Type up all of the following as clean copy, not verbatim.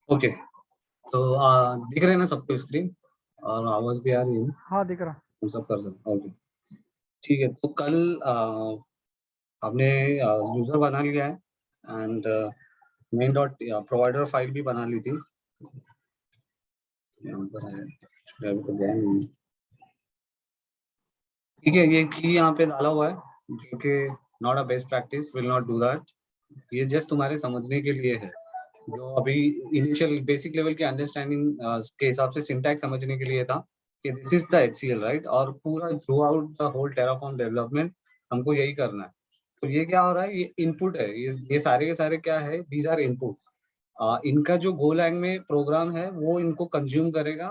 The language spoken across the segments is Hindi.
ओके। तो दिख रहे हैं ना सबको स्क्रीन और आवाज भी आ रही है ना? हाँ दिख रहा। हम सब कर सकते हैं। ओके, ठीक है। तो कल हमने यूजर बना लिया है and main dot provider file भी बना ली थी। यहाँ पर है, मैं तो गया नहीं। ठीक है, ये की यहाँ पे डाला हुआ है जो कि not a best practice, will not do that. ये जस्ट तुम्हारे समझने के लिए है, जो अभी इनिशियल बेसिक लेवल के अंडरस्टैंडिंग के हिसाब से सिंटैक्स समझने के लिए था कि this is the HCL, right. और पूरा throughout the whole Terraform development हमको यही करना है। तो ये क्या हो रहा है, ये इनपुट है, ये सारे के सारे क्या है, दीज आर इनपुट। इनका जो गोलैंग में प्रोग्राम है वो इनको कंज्यूम करेगा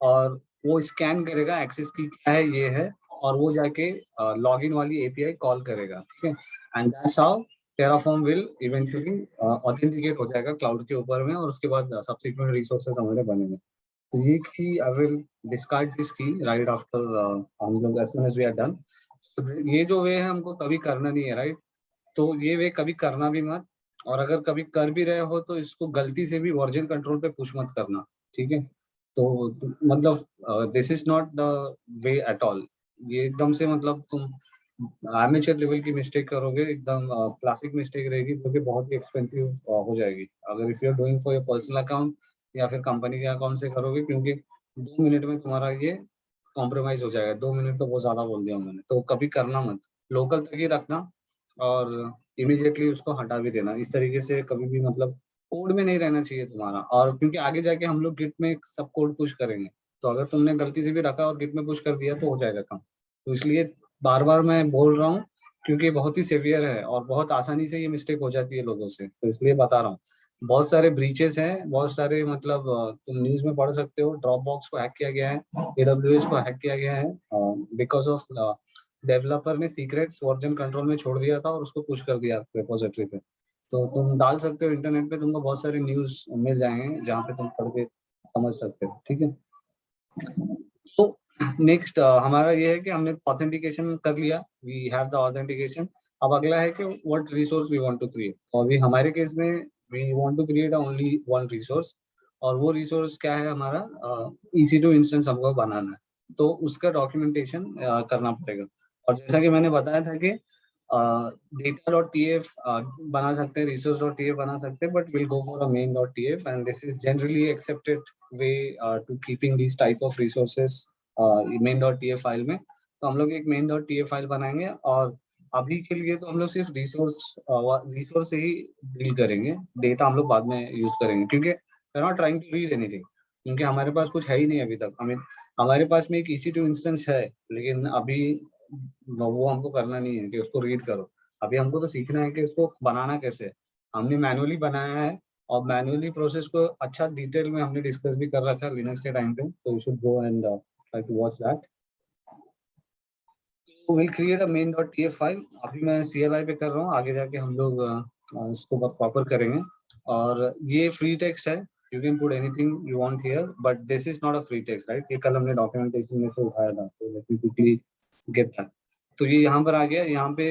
और वो स्कैन करेगा एक्सेस की क्या है ये है, और वो जाके लॉगिन वाली एपीआई कॉल करेगा, ठीक है। And that's how Terraform will eventually authenticate हो जाएगा क्लाउड के ऊपर में, और उसके बाद सब्सिक्वेंट रिसोर्सेज हमारे बनेंगे। तो ये key I will discard this key right after हम लोग as soon as we are done. ये जो वे है हमको कभी करना नहीं है, राइट। तो ये वे कभी करना भी मत, और अगर कभी कर भी रहे हो तो इसको गलती से भी वर्जन कंट्रोल पे पुश मत करना, ठीक है। मतलब this is not the way at all. ये एकदम से मतलब तुम एमेचर लेवल की मिस्टेक करोगे, एकदम क्लासिक मिस्टेक रहेगी जो कि बहुत ही एक्सपेंसिव हो जाएगी अगर if you are doing for your personal account या फिर कंपनी के अकाउंट से करोगे, क्योंकि 2 मिनट में तुम्हारा ये कॉम्प्रोमाइज हो जाएगा। 2 मिनट तो बहुत ज्यादा बोल दिया मैंने, तो कभी करना मत, लोकल तक ही रखना और इमीडिएटली उसको हटा भी देना। इस तरीके से कभी भी मतलब कोड में नहीं रहना चाहिए तुम्हारा, और क्योंकि आगे जाके हम लोग गिट में सब कोड पुश करेंगे, तो अगर तुमने गलती से भी रखा और गिट में पुश कर दिया तो हो जाएगा काम। तो इसलिए बार बार मैं बोल रहा हूँ, क्योंकि बहुत ही सिवियर है और बहुत आसानी से ये मिस्टेक हो जाती है लोगों से, तो इसलिए बता रहा हूँ। बहुत सारे ब्रीचेस हैं, बहुत सारे मतलब तुम न्यूज में पढ़ सकते हो, ड्रॉप बॉक्स को हैक किया गया है, एडब्ल्यूएस को हैक किया गया है बिकॉज ऑफ डेवलपर ने सीक्रेट्स वर्जन कंट्रोल में छोड़ दिया था और उसको पुश कर दिया रिपोजिटरी पे। तो तुम डाल सकते हो इंटरनेट पे, तुमको बहुत सारे न्यूज मिल जाएंगे जहाँ पे तुम पढ़ के समझ सकते हो, ठीक है। तो नेक्स्ट हमारा ये है कि हमने ऑथेंटिकेशन कर लिया, वी हैव द ऑथेंटिकेशन। अब अगला है कि what resource we want to create. तो अभी हमारे केस में we want to create only one resource, और वो रिसोर्स क्या है हमारा, EC2 इंस्टेंस हमको बनाना है, तो उसका डॉक्यूमेंटेशन करना पड़ेगा। और जैसा कि मैंने बताया था कि डेटा डॉट टी एफ बना सकते हैं, रिसोर्स डॉट टी एफ बना सकते हैं, but will go for a main dot T F and this is generally accepted way to keeping this type of resources main dot T F file में। तो हम लोग एक main dot T F file बनाएंगे, और अभी के लिए तो हम लोग सिर्फ रिसोर्स से ही डील करेंगे, डेटा हम लोग बाद में यूज करेंगे, क्योंकि we are not trying to read anything, क्योंकि हमारे पास कुछ है ही नहीं अभी तक। हमें हमारे पास में एक EC2 इंस्टेंस है, लेकिन अभी वो हमको करना नहीं है कि उसको रीड करो। अभी हमको तो सीखना है कि उसको बनाना कैसे है। हमने मैनुअली बनाया है, और मैनुअली प्रोसेस को अच्छा डिटेल में हमने डिस्कस भी कर रखा है लिनक्स के टाइम पे, तो you should go and try to watch that. तो will create a main dot TF file. अभी मैं CLI पे कर रहा हूँ, आगे जाके हम लोग इसको प्रॉपर करेंगे। और ये फ्री टेक्स्ट है, you can put anything you want here, but this is not a free text, right. ये कल हमने डॉक्यूमेंटेशन में से उठाया था, तो let me quickly get that. तो ये यहाँ पर आ गया। यहाँ पे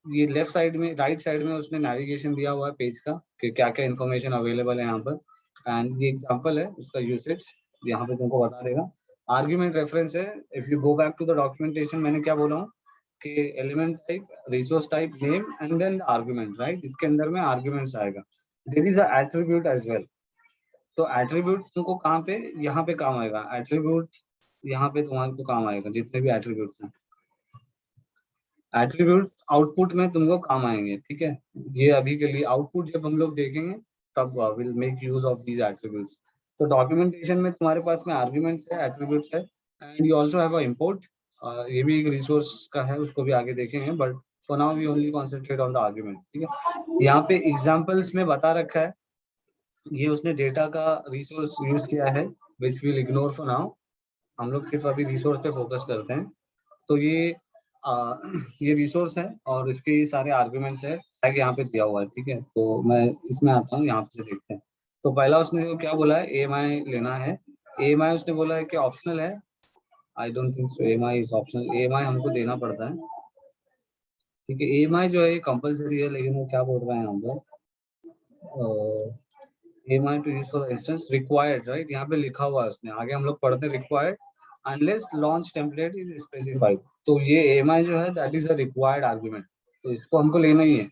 ये लेफ्ट साइड में, राइट साइड में उसने नेविगेशन दिया हुआ है पेज का कि क्या क्या इन्फॉर्मेशन अवेलेबल है यहाँ पर, एंड ये एग्जांपल है उसका यूसेज, यहाँ पे तुमको बता देगा। आर्ग्यूमेंट रेफरेंस है। If you go back to the documentation, मैंने क्या बोला हूँ कि element type, resource type, name and then argument, right. इसके अंदर में आर्ग्यूमेंट्स आएगा। There is a attribute as well. तो एट्रीब्यूट तुमको कहाँ पे, यहाँ पे काम आएगा एट्रीब्यूट, यहाँ पे तुम्हारे को काम आएगा जितने भी एट्रीब्यूट्स हैं। एट्रीब्यूट आउटपुट में तुमको काम आएंगे, ठीक है। ये अभी के लिए आउटपुट जब हम लोग देखेंगे तब will make use of these attributes. तो डॉक्यूमेंटेशन में तुम्हारे पास में आर्ग्यूमेंट्स है, एट्रीब्यूट्स है, and you also have a import. ये भी एक रिसोर्स का है, उसको भी आगे देखेंगे, but for now we only concentrate on the arguments, ठीक है। यहाँ पे एग्जांपल्स में बता रखा है, ये उसने डेटा का रिसोर्स यूज किया है, which will ignore for now. हम लोग सिर्फ अभी रिसोर्स पे फोकस करते हैं। तो आ, ये रिसोर्स है और इसके सारे आर्ग्यूमेंट्स है, टैग यहाँ पे दिया हुआ है, ठीक है। तो मैं इसमें आता हूँ, यहाँ पे से देखते हैं। तो पहला उसने जो क्या बोला है, AMI लेना है। AMI उसने बोला है कि ऑप्शनल है। I don't think so AMI is optional, AMI हमको देना पड़ता है, ठीक है। AMI जो है कंपलसरी है, लेकिन वो क्या बोल रहा है यहाँ पर, AMI to use for the instance required, right? यहाँ पे लिखा हुआ है उसने, आगे हम लोग पढ़ते हैं required unless launch template is specified। तो ये AMI जो है that is a required argument, तो इसको हमको लेना ही है।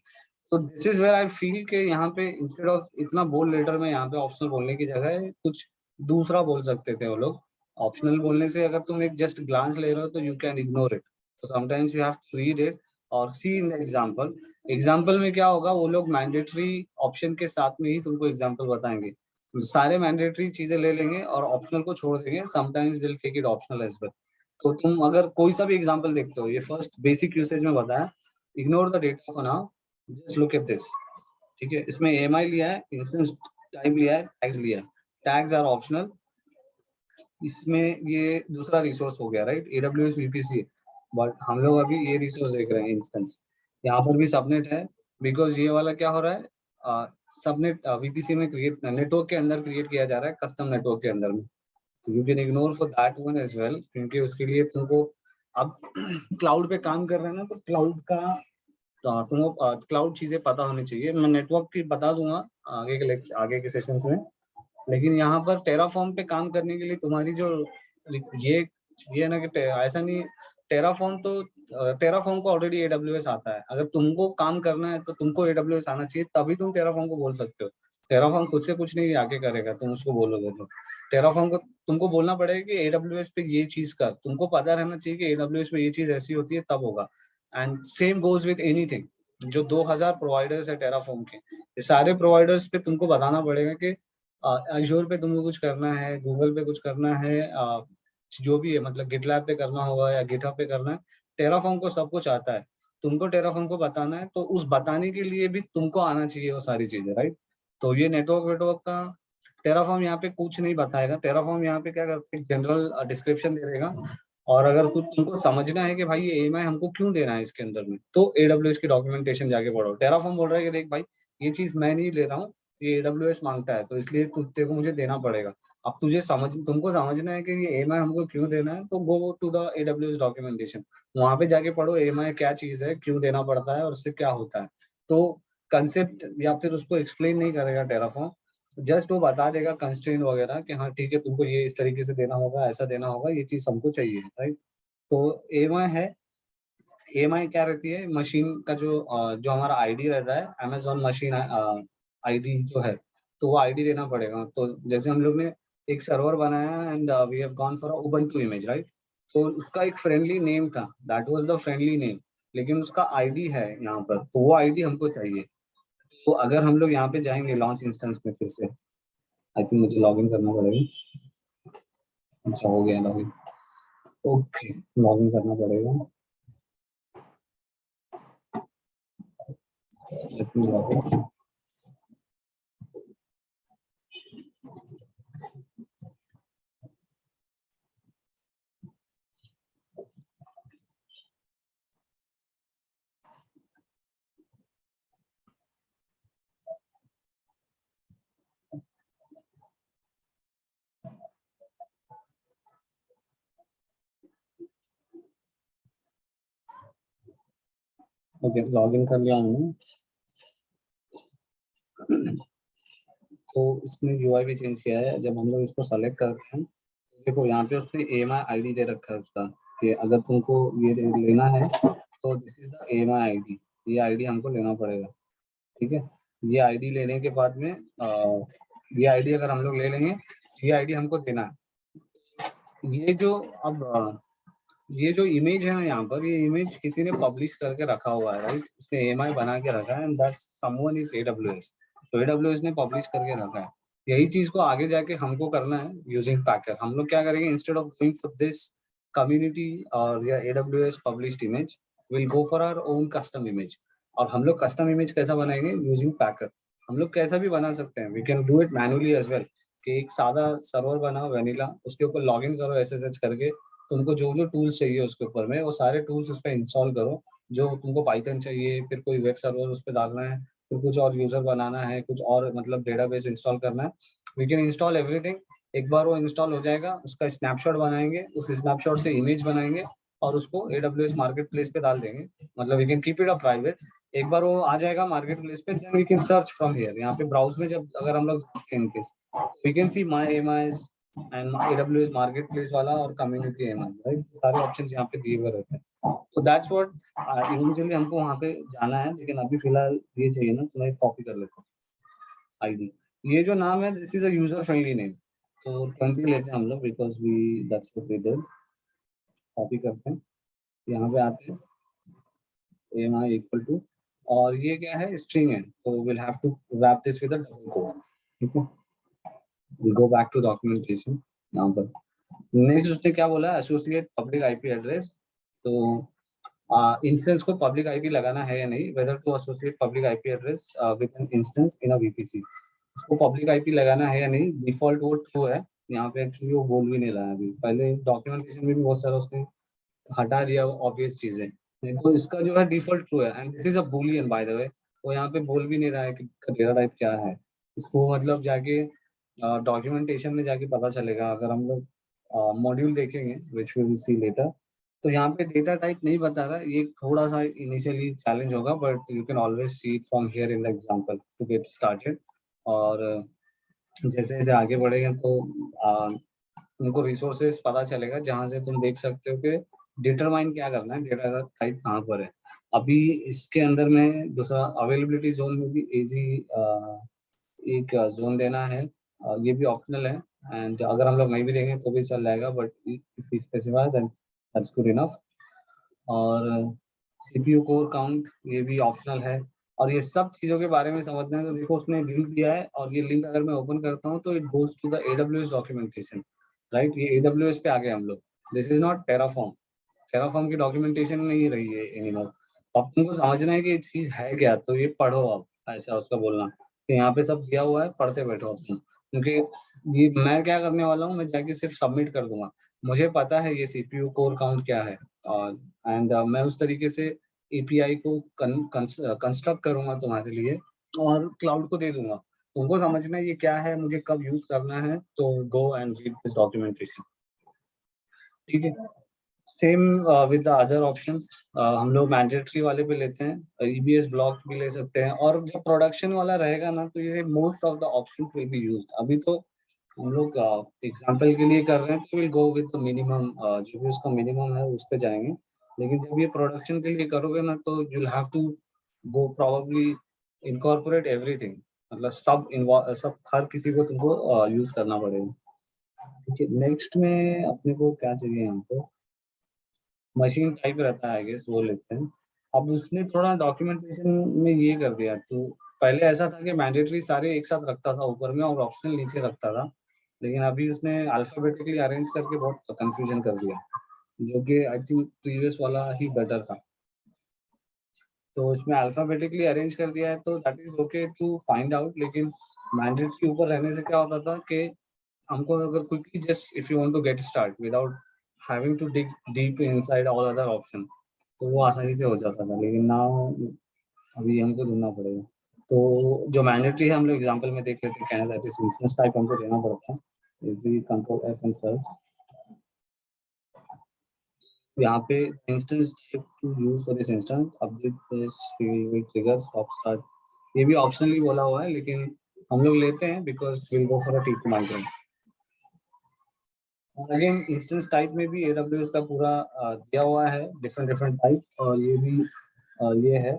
तो this is where I feel के यहाँ पे इंस्टेड ऑफ इतना बोल्ड लेटर में यहाँ पे ऑप्शनल बोलने की जगह कुछ दूसरा बोल सकते थे वो लोग। ऑप्शनल बोलने से अगर तुम एक जस्ट ग्लांस ले रहे हो तो यू कैन इग्नोर इट, तो sometimes you have to read it और see in the example. Example में क्या होगा, वो लोग मैंडेटरी ऑप्शन के साथ में ही तुमको एग्जाम्पल बताएंगे, सारे मैंडेटरी चीजें ले लेंगे और ऑप्शनल को छोड़ देंगे, sometimes they will take it optional as well. तो तुम अगर कोई सा भी एग्जाम्पल देखते हो, ये फर्स्ट बेसिक यूसेज में बताया, ignore the data for now, just look at this. ठीक है, इसमें AMI लिया है, इंस्टेंस टाइप लिया है, टैग्स लिया है, टैग्स आर ऑप्शनल। इसमें ये दूसरा रिसोर्स हो गया, राइट, AWS VPC, बट हम लोग अभी ये रिसोर्स देख रहे हैं इंस्टेंस। यहाँ पर भी सबनेट है, बिकॉज ये वाला क्या हो रहा है, सबनेट VPC में क्रिएट, नेटवर्क के अंदर क्रिएट किया जा रहा है, कस्टम नेटवर्क के अंदर में। तो you can ignore for that one as well, क्योंकि उसके लिए तुमको अब क्लाउड पे काम कर रहे हैं ना, तो क्लाउड का तुमको क्लाउड चीजें पता होनी चाहिए। मैं नेटवर्क की बता दूंगा आगे के सेशंस में, लेकिन यहाँ पर टेराफॉर्म पे काम करने के लिए तुम्हारी जो ये ये है ना कि ऐसा नहीं, टेराफॉर्म तो टेराफॉर्म को ऑलरेडी AWS आता है। अगर तुमको काम करना है तो तुमको AWS आना चाहिए, तभी तुम टेराफॉर्म को बोल सकते हो। टेराफॉर्म खुद से कुछ नहीं आगे करेगा, तुम उसको बोलोगे तो। टेराफॉर्म को तुमको बोलना पड़ेगा कि AWS पे ये चीज कर, तुमको पता रहना चाहिए कि AWS पे ये चीज ऐसी होती है, तब होगा। And same goes with anything. जो 2000 प्रोवाइडर्स है टेराफॉर्म के, ये सारे प्रोवाइडर्स पे तुमको बताना पड़ेगा कि अजूर पे तुमको कुछ करना है, गूगल पे कुछ करना है, जो भी है, मतलब गिटलैब पे करना होगा या गिटहब पे करना है, टेराफॉर्म को सब कुछ आता है। तुमको टेराफॉर्म को बताना है, तो उस बताने के लिए भी तुमको आना चाहिए वो सारी चीजें, राइट। तो ये नेटवर्क वेटवर्क का टेराफॉर्म यहाँ पे कुछ नहीं बताएगा। टेराफॉर्म यहाँ पे क्या करते हैं, जनरल डिस्क्रिप्शन दे देगा, और अगर कुछ तुमको समझना है कि भाई ये AMI हमको क्यों देना है इसके अंदर में, तो AWS की डॉक्यूमेंटेशन जाके पढ़ो। टेराफॉर्म बोल रहा है कि देख भाई, ये चीज मैं नहीं ले रहा हूँ, ये AWS मांगता है, तो इसलिए तेरे को मुझे देना पड़ेगा। अब तुमको समझना है कि ये AMI हमको क्यों देना है, तो go to the AWS documentation, वहां पे जाके पढ़ो AMI क्या चीज है, क्यों देना पड़ता है और उससे क्या होता है। तो कंसेप्ट या फिर उसको एक्सप्लेन नहीं करेगा टेराफॉर्म, जस्ट वो बता देगा कंस्ट्रेंट वगैरह कि हाँ ठीक है, तुमको ये इस तरीके से देना होगा, ऐसा देना होगा, ये चीज हमको चाहिए, राइट। तो AMI है, AMI क्या रहती है, मशीन का जो हमारा आईडी रहता है, Amazon मशीन आईडी जो है, तो वो आईडी देना पड़ेगा। तो जैसे हम लोग ने एक सर्वर बनाया and we have gone for Ubuntu image, right, तो उसका एक फ्रेंडली नेम था, that was the friendly name, लेकिन उसका आईडी है यहाँ पर, तो वो आईडी हमको चाहिए। तो अगर हम लोग यहाँ पे जाएंगे लॉन्च इंस्टेंस में, फिर से आई थिंक मुझे लॉगिन करना पड़ेगा। अच्छा, हो गया लॉगिन, ओके, लॉगिन करना पड़ेगा। Let me log in. Okay, login कर लिया हमने। तो उसमें UI भी चेंज किया है। जब हम लोग इसको सेलेक्ट करते हैं, तो देखो यहाँ पे उसने AMI ID दे रखा है उसका, कि अगर तुमको ये लेना है तो this is the AMI ID, ये आईडी हमको लेना पड़ेगा। ठीक है, ये आईडी लेने के बाद में ये आईडी अगर हम लोग ले लेंगे, ये आईडी हमको देना है। ये जो अब ये जो इमेज है ना यहाँ पर, ये इमेज किसी ने पब्लिश करके रखा हुआ है, राइट, उसने AMI बना के रखा है, and that's someone is AWS। तो AWS ने पब्लिश करके रखा है। यही चीज को आगे जाके हमको करना है यूजिंग पैकर। हम लोग क्या करेंगे, instead of going for this community और या AWS published image, will go for our own custom image. और हम लोग कस्टम इमेज कैसा बनाएंगे, यूजिंग पैकर। हम लोग कैसा भी बना सकते हैं, we can do it manually as well, कि एक सादा सर्वर बनाओ वेनिला, उसके ऊपर लॉग इन करो SSH करके, तुमको जो जो टूल्स चाहिए उसके ऊपर में, वो सारे टूल्स उस पर इंस्टॉल करो। जो तुमको पाइथन चाहिए, फिर कोई वेब सर्वर उस पर डालना है, फिर कुछ और यूजर बनाना है, कुछ और मतलब डेटाबेस इंस्टॉल करना है, वी कैन इंस्टॉल एवरीथिंग। एक बार वो इंस्टॉल हो जाएगा, उसका स्नैपशॉट बनाएंगे, उस स्नैपशॉट से इमेज बनाएंगे और उसको AWS मार्केट प्लेस पे डाल देंगे। मतलब we can keep it a private, एक बार वो आ जाएगा मार्केट प्लेस पे, then we can search from here. यहाँ पे ब्राउज में जब अगर हम लोग इनके we can see my AMI and AWS market place वाला और कम्युनिटी एमआई, राइट? सारे ऑप्शंस यहाँ पे दिए हुए रहते हैं। तो दैट्स व्हाट इवेंचुअली हमको वहाँ पे जाना है, लेकिन अभी फिलहाल ये चाहिए ना, तो मैं कॉपी कर लेता हूँ आईडी। ये जो नाम है this is a user friendly name, तो 20 लेते हैं हम लोग because we that's what we did. Copy करते हैं, यहाँ पे आते हैं एमआई इक्वल टू, और ये क्या है, स्ट्रिंग है, तो will have to wrap this with a double quote. ठीक है, we go back to documentation. यहाँ पर नेक्स्ट उसने क्या बोला, एसोसिएट पब्लिक आईपी एड्रेस। तो इंस्टेंस को पब्लिक आईपी लगाना है या नहीं, whether to associate public IP address with an instance in a VPC. उसको पब्लिक आईपी लगाना है या नहीं, डिफॉल्ट वो ट्रू है। यहाँ पे एक्चुअली वो बोल भी नहीं रहा है अभी, पहले डॉक्यूमेंटेशन में भी बहुत सारा उसने हटा दिया ऑब्वियस चीजें। नहीं तो इसका जो है डिफॉल्ट ट्रू है, and this is a Boolean bye the वे। वो यहाँ पे बोल भी नहीं रहा है कि इसका डेटा टाइप क्या है। इसको मतलब जाके डॉक्यूमेंटेशन में जाके पता चलेगा, अगर हम लोग मॉड्यूल देखेंगे which we will see later. तो यहाँ पे डेटा टाइप नहीं बता रहा, ये थोड़ा सा इनिशियली चैलेंज होगा, but you can always see it from here in the example to get started. और जैसे जैसे आगे बढ़ेंगे तो तुमको रिसोर्सेज पता चलेगा, जहां से तुम देख सकते हो कि डिटरमाइन क्या करना है, डेटा का टाइप कहाँ पर है। अभी इसके अंदर में दूसरा अवेलेबिलिटी जोन में भी इजी एक जोन देना है, ये भी ऑप्शनल है। एंड अगर हम लोग नहीं भी देंगे तो भी चल जाएगा, but if we specify then that's good enough. और सीपीयू कोर काउंट ये भी ऑप्शनल है। और ये सब चीज़ों के बारे में समझना है तो देखो उसने लिंक दिया है, और ये लिंक अगर मैं ओपन करता हूँ तो it goes to the AWS documentation, right? ये AWS पे आ गए हम लोग। This is not Terraform. Terraform की डॉक्यूमेंटेशन नहीं रही है एनीमोर। अब तुमको समझना है कि ये चीज़ है क्या, तो ये पढ़ो अब, ऐसा उसका बोलना कि यहाँ पे सब दिया हुआ है, पढ़ते बैठो अब तुम। क्योंकि ये मैं क्या करने वाला हूँ, मैं जाके सिर्फ सबमिट कर दूंगा। मुझे पता है ये सीपीयू कोर काउंट क्या है, और एंड मैं उस तरीके से एपीआई को कंस्ट्रक्ट करूंगा तुम्हारे लिए, और क्लाउड को दे दूंगा। तुमको समझना है ये क्या है, मुझे कब यूज करना है, तो go and read this documentation. ठीक है, same with the other options. हम लोग मैंडेटरी वाले पे लेते हैं, ईबीएस ब्लॉक भी ले सकते हैं, और जब प्रोडक्शन वाला रहेगा ना तो ये most of the options will be used. अभी तो हम लोग एग्जांपल के लिए कर रहे हैं, तो will go with the minimum, जो भी उसका मिनिमम है उस पे जाएंगे। लेकिन जब ये प्रोडक्शन के लिए करोगे ना, तो you will have to go probably incorporate everything, मतलब सब हर किसी को तुमको यूज करना पड़ेगा। ठीक है, नेक्स्ट में अपने को क्या चाहिए यहाँ पे, मशीन टाइप रहता है आई गेस, वो लेते हैं। अब उसने थोड़ा डॉक्यूमेंटेशन में ये कर दिया, तो पहले ऐसा था कि मैंडेटरी सारे एक साथ रखता था ऊपर में और ऑप्शनल नीचे रखता था, लेकिन अभी उसने अल्फाबेटिकली अरेंज करके बहुत कंफ्यूजन कर दिया, जो कि आई थिंक प्रीवियस वाला ही बेटर था। तो इसमें अल्फाबेटिकली अरेंज कर दिया है, तो that is okay to find out. लेकिन मैंडेटरी के ऊपर रहने से क्या होता था कि हमको अगर quickly just if you want to get start without having to dig deep inside all other option, तो वो आसानी से हो जाता था। लेकिन नाउ अभी हमको ढूंढना पड़ेगा। तो जो मैंडेटरी है हम लोग एग्जांपल में देख लेते हैं, दैट इज इंस्टेंस टाइप हमको देना पड़ता है। यदि कंट्रोल एफ एंड सर्च, यहाँ पे instance type two use for this instance update this will trigger stop start, ये भी ऑप्शनली बोला हुआ है, लेकिन हम लोग लेते हैं because will go for a TP migration. और अगेन इंस्टेंस टाइप में भी AWS का पूरा दिया हुआ है, डिफरेंट डिफरेंट टाइप, और ये भी ये है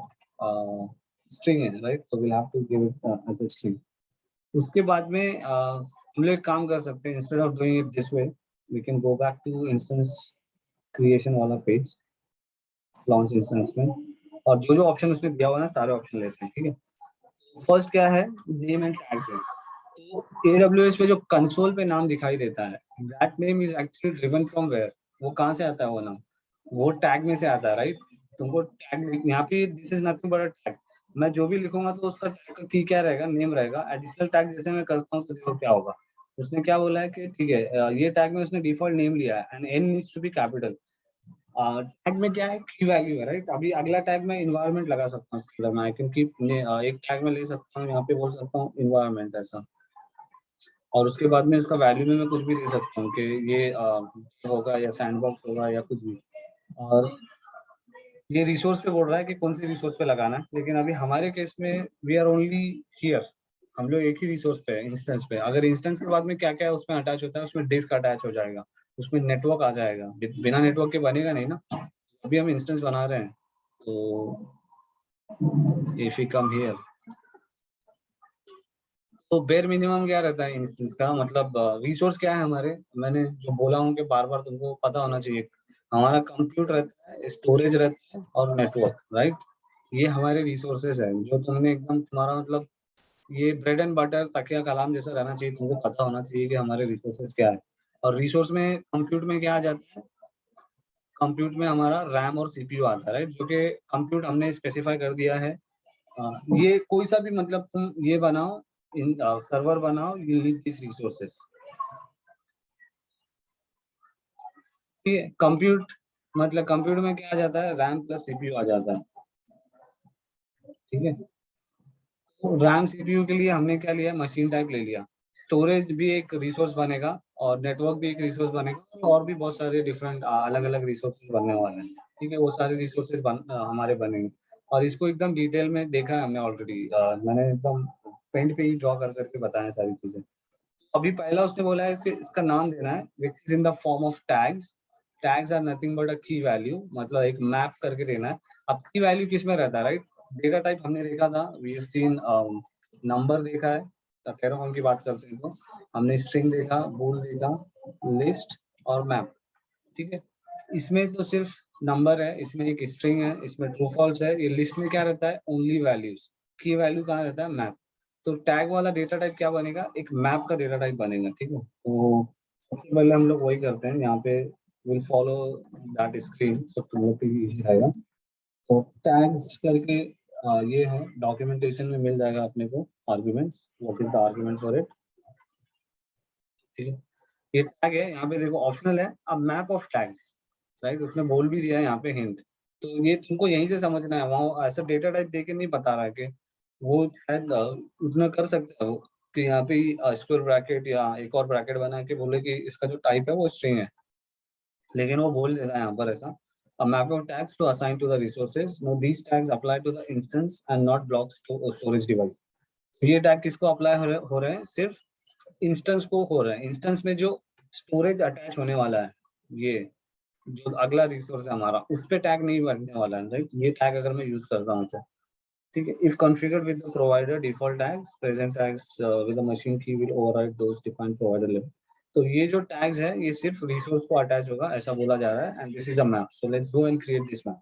स्ट्रिंग है, राइट? तो will have to give it as a string. उसके बाद में हम लोग एक काम कर सकते हैं, instead of doing it this way we can go back to instance creation वाला पेज, लॉन्च इंस्टेंस में, और जो जो ऑप्शन उसने दिया हुआ है ना सारे ऑप्शन लेते हैं। ठीक है, फर्स्ट क्या है, नेम एंड टैग है। तो AWS पे जो कंसोल पे नाम दिखाई देता है, that name is actually driven from where, वो कहाँ से आता है वो नाम, वो टैग में से आता है, राइट? तुमको टैग यहाँ पे this is nothing but a tag. मैं जो भी लिखूंगा तो उसका टैग का की क्या रहेगा, नेम रहेगा। एडिशनल टैग जैसे मैं करता हूँ तो देखो क्या होगा, उसने क्या बोला है कि ठीक है ये टैग में उसने डिफॉल्ट नेम लिया है and N needs to be capital. Tag में क्या है, की वैल्यू है, राइट? अभी अगला टैग मैं इन्वायरमेंट लगा सकता हूँ इसके अंदर, मैं क्योंकि एक टैग में ले सकता हूँ, यहाँ पे बोल सकता हूँ इन्वायरमेंट ऐसा, और उसके बाद में उसका वैल्यू में मैं कुछ भी दे सकता हूँ कि ये होगा या सैंडबॉक्स होगा या कुछ भी। और ये रिसोर्स पे बोल रहा है कि कौन सी रिसोर्स पे लगाना है, लेकिन अभी हमारे केस में वी आर ओनली हियर, हम लोग एक ही रिसोर्स पे है, इंस्टेंस पे। अगर इंस्टेंस के बाद में क्या क्या उसमें अटैच होता है, उसमें डिस्क अटैच हो जाएगा, उसमें नेटवर्क आ जाएगा, बिना नेटवर्क के बनेगा नहीं ना। अभी हम इंस्टेंस बना रहे हैं, तो इफ यू कम हियर, तो बेयर मिनिमम क्या रहता है इंस्टेंस का, मतलब रिसोर्स क्या है हमारे, मैंने जो बोला हूँ कि बार बार तुमको पता होना चाहिए, हमारा कंप्यूट रहता है, स्टोरेज रहता है और नेटवर्क, राइट। ये हमारे रिसोर्सेज है, जो तुमने एकदम तुम्हारा मतलब ये ब्रेड एंड बटर तकिया कलाम जैसा रहना चाहिए, तुमको पता होना चाहिए कि हमारे रिसोर्सेज क्या है। और रिसोर्स में कंप्यूट में क्या आ जाता है, कंप्यूट में हमारा रैम और सीपीयू आता है, राइट, जो कि कंप्यूट हमने स्पेसिफाई कर दिया है। ये कोई सा भी मतलब तुम ये बनाओ, इन सर्वर बनाओ, you need this resources. Compute मतलब कंप्यूटर में क्या आ जाता है, रैम प्लस सीपीयू आ जाता है, ठीक है। तो रैम सीपीयू के लिए हमने क्या लिया, मशीन टाइप ले लिया। स्टोरेज भी एक रिसोर्स बनेगा और नेटवर्क भी एक रिसोर्स बनेगा, और भी बहुत सारे डिफरेंट अलग अलग रिसोर्सेज बनने वाले हैं, ठीक है। वो सारे रिसोर्सेज हमारे बनेंगे, और इसको एकदम डिटेल में देखा है हमने ऑलरेडी, मैंने एकदम पेंट पे ही ड्रॉ कर करके बताया सारी चीजें। अभी पहला उसने बोला है कि इसका नाम देना है which is in the form of tags. Tags are nothing but a key value, मतलब एक मैप करके देना है। अब की वैल्यू किस में रहता है, राइट। डेटा टाइप हमने देखा था, वी हैव सीन नंबर देखा है, टेराफॉर्म की बात करते हैं तो हमने स्ट्रिंग देखा, बूल देखा, लिस्ट और मैप, ठीक है। इसमें तो सिर्फ नंबर है, इसमें एक स्ट्रिंग है, इसमें ट्रू फॉल्स है। ये लिस्ट में क्या रहता है, ओनली वैल्यूज। की वैल्यू कहाँ रहता है, मैप। तो टैग वाला डेटा टाइप क्या बनेगा, एक मैप का डेटा टाइप बनेगा, ठीक है। तो सबसे पहले हम लोग वही करते हैं यहाँ पे, विल फॉलो दैट स्क्रीन, सब तुम लोग के लिए इजी रहेगा। तो टैग्स करके ये है, डॉक्यूमेंटेशन में मिल जाएगा अपने को arguments, what is the argument for it, ठीक है। ये टैग है, यहाँ पे देखो ऑप्शनल है, अब मैप ऑफ टैग्स, राइट, उसने बोल भी दिया है यहाँ पे हिंट। तो ये तुमको यहीं से समझना है, वहाँ ऐसा डेटा टाइप देके नहीं बता रहा है कि वो शायद उतना कर सकता है वो, कि यहाँ पे स्क्वायर ब्रैकेट या एक और ब्रैकेट बना के बोले कि इसका जो टाइप है वो स्ट्रिंग है, लेकिन वो बोल देता है यहाँ पर ऐसा, a map of tags to assign to the resources. Now these tags apply to the instance and not blocks to a storage device. तो ये टैग किसको अप्लाई हो रहे हैं, सिर्फ इंस्टेंस को हो रहा है। इंस्टेंस में जो स्टोरेज अटैच होने वाला है, ये जो अगला रिसोर्स है हमारा, उस पे टैग नहीं बनने वाला है, राइट। ये टैग अगर मैं यूज करता हूँ तो, ठीक है। If configured with the provider default tags, present tags with the machine key will override those defined provider level. तो ये जो टैग्स है ये सिर्फ रिसोर्स को अटैच होगा, ऐसा बोला जा रहा है। And this is a map, so let's go and create this map.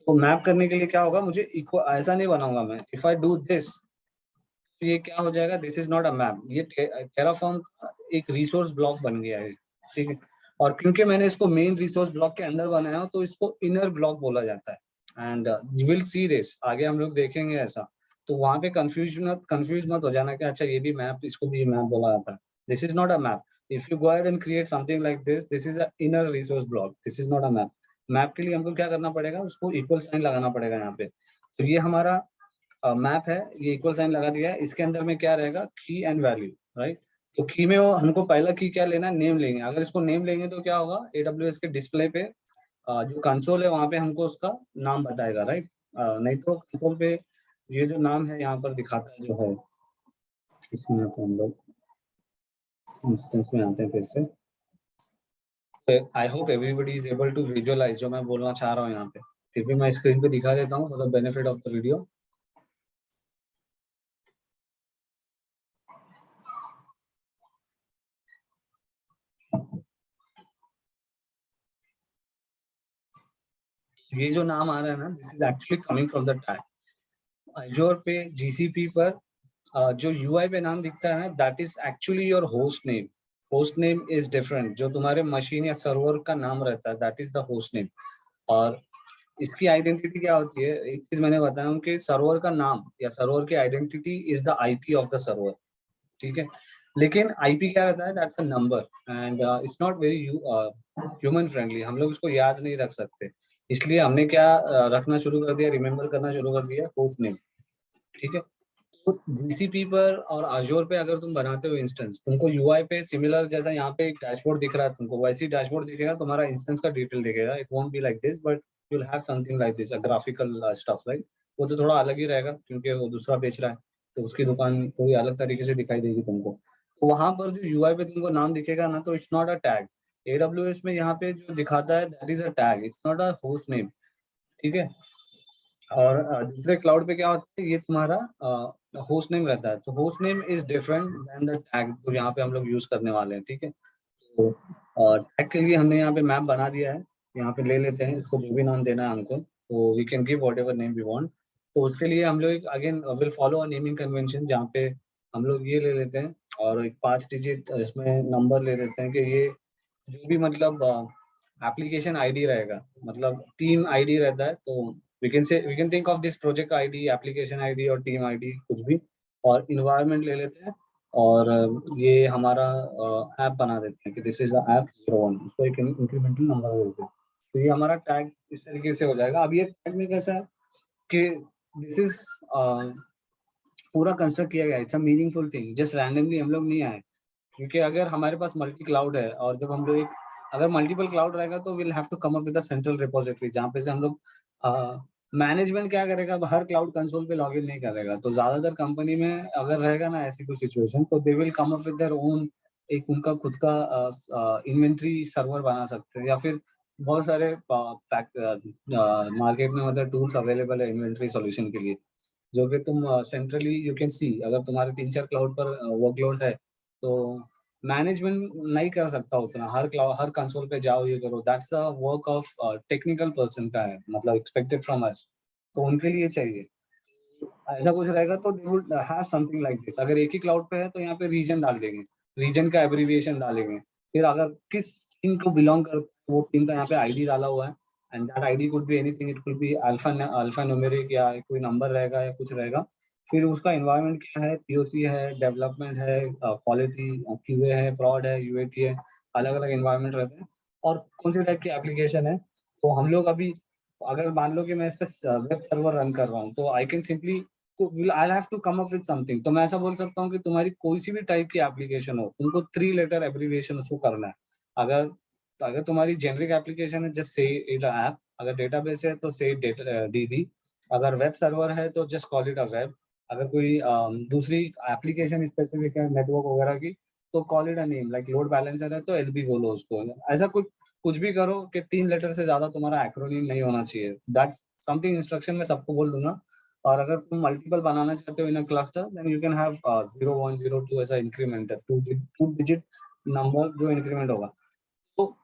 तो मैप करने के लिए क्या होगा, मुझे इक्वल ऐसा नहीं बनाऊंगा मैं, इफ आई डू दिस, तो ये क्या हो जाएगा, this is not a map, ये टेराफॉर्म का एक रिसोर्स ब्लॉक बन गया है, ठीक है। और क्योंकि मैंने इसको मेन रिसोर्स ब्लॉक के अंदर बनाया हो, तो इसको इनर ब्लॉक बोला जाता है। And you will see this, आगे हम लोग देखेंगे ऐसा। तो वहां पे कंफ्यूज मत हो जाना कि अच्छा ये भी मैप, इसको भी मैप बोला जाता है। This is not a map. If you go ahead and create something like this, this is a inner resource block, this is not a map. Map के लिए हमको क्या करना पड़ेगा, उसको इक्वल साइन लगाना पड़ेगा यहाँ पे। तो ये हमारा मैप है, ये इक्वल साइन लगा दिया है, इसके अंदर में क्या रहेगा, की एंड वैल्यू, राइट। तो की में वो हमको पहला की क्या लेना है, नेम लेंगे। अगर इसको नेम लेंगे तो क्या होगा, AWS के डिस्प्ले पे जो कंसोल है वहां पे हमको उसका नाम बताएगा, राइट। नहीं तो कंसोल पे ये जो नाम है यहाँ पर दिखाता है जो है, इसमें तो हम लोग इंस्टेंस में आते हैं फिर से। I hope everybody is able to visualize जो मैं बोलना चाह रहा हूँ यहाँ पे। फिर भी मैं स्क्रीन पे दिखा देता हूँ for the benefit of the video. ये जो नाम आ रहा है ना, this is actually coming from the tag. Azure पे GCP पर जो UI पे नाम दिखता है ना, that is actually your host name. Host name is different, जो तुम्हारे मशीन या सर्वर का नाम रहता है that is the host name. और इसकी आइडेंटिटी क्या होती है, एक चीज मैंने बताया हूँ कि सर्वर का नाम या सर्वर की identity is the IP of the server, ठीक है। लेकिन IP क्या रहता है, that's a number, and it's not very human friendly, हम लोग इसको याद नहीं रख सकते। इसलिए हमने क्या रखना शुरू कर दिया, रिमेम्बर करना शुरू कर दिया, होस्ट नेम, ठीक है। तो GCP पर और Azure पे अगर तुम बनाते हो इंस्टेंस, तुमको UI पे सिमिलर, जैसा यहाँ पे एक डैशबोर्ड दिख रहा है तुमको, वैसी डैशबोर्ड दिखेगा, तुम्हारा इंस्टेंस का डिटेल दिखेगा। It won't be like this, but you will have something like this, a graphical stuff, right. वो तो थोड़ा अलग ही रहेगा क्योंकि वो दूसरा बेच रहा है, तो उसकी दुकान थोड़ी अलग तरीके से दिखाई देगी तुमको। तो वहां पर जो यूआई पे तुमको नाम दिखेगा ना, तो it's not a tag. AWS में यहाँ पे जो दिखाता है that is a tag, it's not a host name, ठीक है। और दूसरे क्लाउड पे क्या होता है, ये तुम्हारा होस्ट नेम रहता है। तो host name is different than the tag जो यहाँ पे हम लोग यूज करने वाले हैं, ठीक है। तो टैग के लिए हमने यहाँ पे मैप बना दिया है, यहाँ पे ले लेते हैं इसको, जो भी नाम देना है हमको, तो we can give whatever name we want. तो उसके लिए हम लोग again will follow a naming convention, जहाँ पे हम लोग ये ले लेते हैं और एक 5 डिजिट इसमें नंबर ले लेते हैं कि ये जो भी मतलब एप्लीकेशन आईडी रहेगा, मतलब टीम आईडी रहता है, तो we can think of this project ID, application ID और टीम आईडी कुछ भी, और इन्वायरमेंट ले लेते हैं। और ये हमारा ऐप बना देते हैं कि दिस इज ऐप 01, इसको एक इंक्रीमेंटल नंबर बोलते हैं। तो ये हमारा टैग इस तरीके से हो जाएगा। अब ये टैग में कैसा है कि दिस इज पूरा कंस्ट्रक्ट किया गया है, it's a meaningful thing, just randomly हम लोग नहीं आए। क्योंकि अगर हमारे पास मल्टी क्लाउड है और जब हम लोग एक, अगर मल्टीपल क्लाउड रहेगा तो will have to come up with a central repository, जहाँ पे से हम लोग मैनेजमेंट क्या करेगा, अब हर क्लाउड कंसोल पे लॉगिन नहीं करेगा। तो ज्यादातर कंपनी में अगर रहेगा ना ऐसी कोई सिचुएशन, तो they will come up with their own, एक उनका खुद का इन्वेंट्री सर्वर बना सकते हैं, या फिर बहुत सारे मार्केट में मतलब टूल्स अवेलेबल है इन्वेंट्री सॉल्यूशन के लिए, जो कि तुम सेंट्रली यू कैन सी, अगर तुम्हारे 3-4 क्लाउड पर वर्कलोड है, तो मैनेजमेंट नहीं कर सकता उतना, हर क्लाउड हर कंसोल पे जाओ ये करो, that's the work of technical person का है, मतलब एक्सपेक्टेड फ्रॉम अस। तो उनके लिए चाहिए ऐसा कुछ रहेगा, तो they would have something like this. अगर एक ही क्लाउड पे है तो यहाँ पे रीजन डाल देंगे, रीजन का एब्रिविएशन डालेंगे, फिर अगर किस टीम को बिलोंग कर, वो टीम का यहाँ पे आईडी डाला हुआ है, and that ID could be anything, it could be alpha numeric या कोई नंबर रहेगा या कुछ रहेगा। फिर उसका एनवायरनमेंट क्या है, पीओसी है, डेवलपमेंट है, क्वालिटी क्यूए है, प्रॉड है, यूएटी है, अलग अलग एनवायरनमेंट रहते हैं, और कौन सी टाइप की एप्लीकेशन है। तो हम लोग अभी, अगर मान लो कि मैं इस पे वेब सर्वर रन कर रहा हूँ, तो I can simply will I have to come up with something. तो मैं ऐसा बोल सकता हूँ कि तुम्हारी कोई सी भी टाइप की एप्लीकेशन हो, तुमको 3 लेटर एब्रिविएशन उसको करना है। अगर अगर तुम्हारी जेनरिक एप्लीकेशन है, जस्ट से इट ऐप, अगर डेटाबेस है तो से डीबी, अगर वेब सर्वर है तो just call it a web, अगर कोई दूसरी एप्लीकेशन स्पेसिफिक है नेटवर्क वगैरह की, तो call it a name, like load balancer है तो एलबी बोलो उसको। ऐसा कुछ कुछ भी करो कि 3 लेटर से ज्यादा तुम्हारा एक्रोनिम नहीं होना चाहिए, दैट्स समथिंग इंस्ट्रक्शन में सबको बोल दूंगा। और अगर तुम मल्टीपल बनाना चाहते हो in a cluster, then you can have 0102 ऐसा इंक्रीमेंट है, टू डिजिट नंबर जो इंक्रीमेंट होगा। तो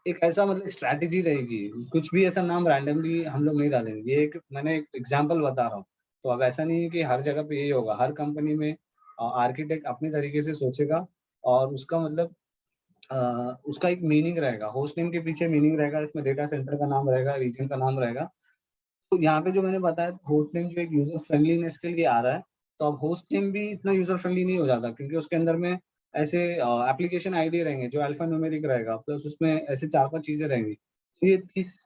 एक ऐसा मतलब स्ट्रैटेजी रहेगी, कुछ भी ऐसा नाम रैंडमली हम लोग नहीं डालेंगे। ये एक मैंने एक एग्जांपल बता रहा हूँ। तो अब ऐसा नहीं है कि हर जगह पे यही होगा, हर कंपनी में आर्किटेक्ट अपने तरीके से सोचेगा, और उसका मतलब उसका एक मीनिंग रहेगा, होस्ट नेम के पीछे मीनिंग रहेगा, इसमें डेटा सेंटर का नाम रहेगा, रीजन का नाम रहेगा। तो यहाँ पे जो मैंने बताया, होस्ट नेम जो एक यूजर फ्रेंडलीनेस के लिए आ रहा है, तो अब होस्ट नेम भी इतना यूजर फ्रेंडली नहीं हो जाता, क्योंकि उसके अंदर में ऐसे एप्लीकेशन आईडी रहेंगे जो अल्फा न्यूमेरिक रहेगा, प्लस उसमें ऐसे 4-5 चीजें रहेंगी। तो ये 30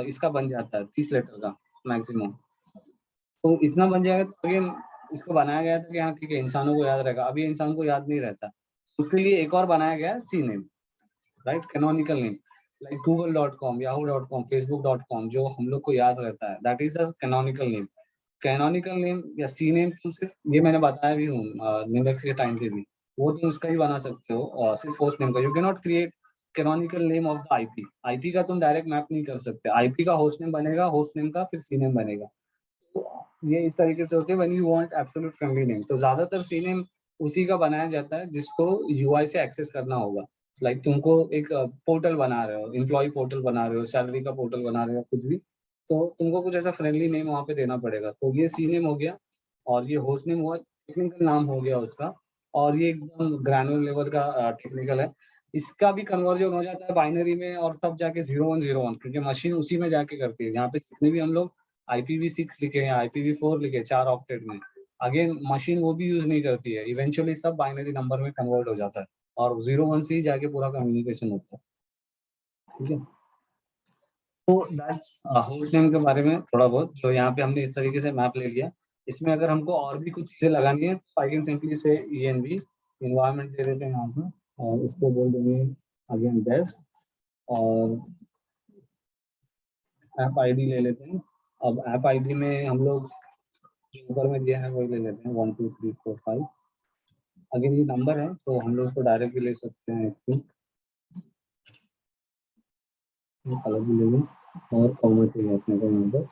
इसका बन जाता है, 30 लेटर का मैक्सिमम। तो इतना बन जाएगा, तो अगेन इसको बनाया गया था कि हाँ ठीक है, इंसानों को याद रहेगा, अभी इंसान को याद नहीं रहता। उसके लिए एक और बनाया गया है C name, right, canonical name, like google.com, yahoo.com, facebook.com, जो हम लोग को याद रहता है, that is the canonical name. Canonical name या सी नेम तुम सिर्फ, ये मैंने बताया भी हूँ निम्बेक्स के टाइम पे भी, वो तुम उसका ही बना सकते हो, सिर्फ होस्ट नेम का। You can not create canonical name of the IP, IP का तुम डायरेक्ट मैप नहीं कर सकते, आईपी का होस्ट नेम बनेगा, होस्ट नेम का फिर सी नेम बनेगा। तो ये इस तरीके से होते हैं when you want absolute family name. तो ज्यादातर सी नेम उसी का बनाया जाता है जिसको यूआई से एक्सेस करना होगा। लाइक तुमको एक पोर्टल बना रहे हो, एम्प्लॉय पोर्टल बना रहे हो, सैलरी का पोर्टल बना रहे हो, कुछ भी, तो तुमको कुछ ऐसा फ्रेंडली नेम वहाँ पे देना पड़ेगा। तो ये सी नेम हो गया, और ये होस्ट नेम हुआ, टेक्निकल नाम हो गया उसका। और ये एकदम ग्रैनुलर लेवल का टेक्निकल है। इसका भी कन्वर्जन हो जाता है बाइनरी में, और सब जाके 0101, क्योंकि मशीन उसी में जाके करती है, जहाँ पे जितने भी हम लोग IPv6 लिखे हैं, IPv4 लिखे 4 ऑक्टेट में, अगेन मशीन वो भी यूज नहीं करती है, इवेंचुअली सब बाइनरी नंबर में कन्वर्ट हो जाता है, और 01 से ही जाके पूरा कम्युनिकेशन होता है, ठीक है। तो दैट्स होस्ट नेम के बारे में थोड़ा बहुत, जो यहाँ पे हमने इस तरीके से मैप ले लिया। इसमें अगर हमको और भी कुछ चीजें लगानी है, तो आई कैन सिंपली से ENV, इन्वायरमेंट दे देते हैं यहाँ पे, और उसको बोल देंगे अगेन डेफ, और ऐप आईडी ले लेते हैं। अब ऐप आईडी में हम लोग जो ऊपर में दिया है वही ले लेते हैं, 1 2 3 4 5। अगर ये नंबर है तो हम लोग उसको डायरेक्ट भी ले सकते हैं, अलग भी ले लें, और कॉमन चाहिए अपने को यहाँ पर।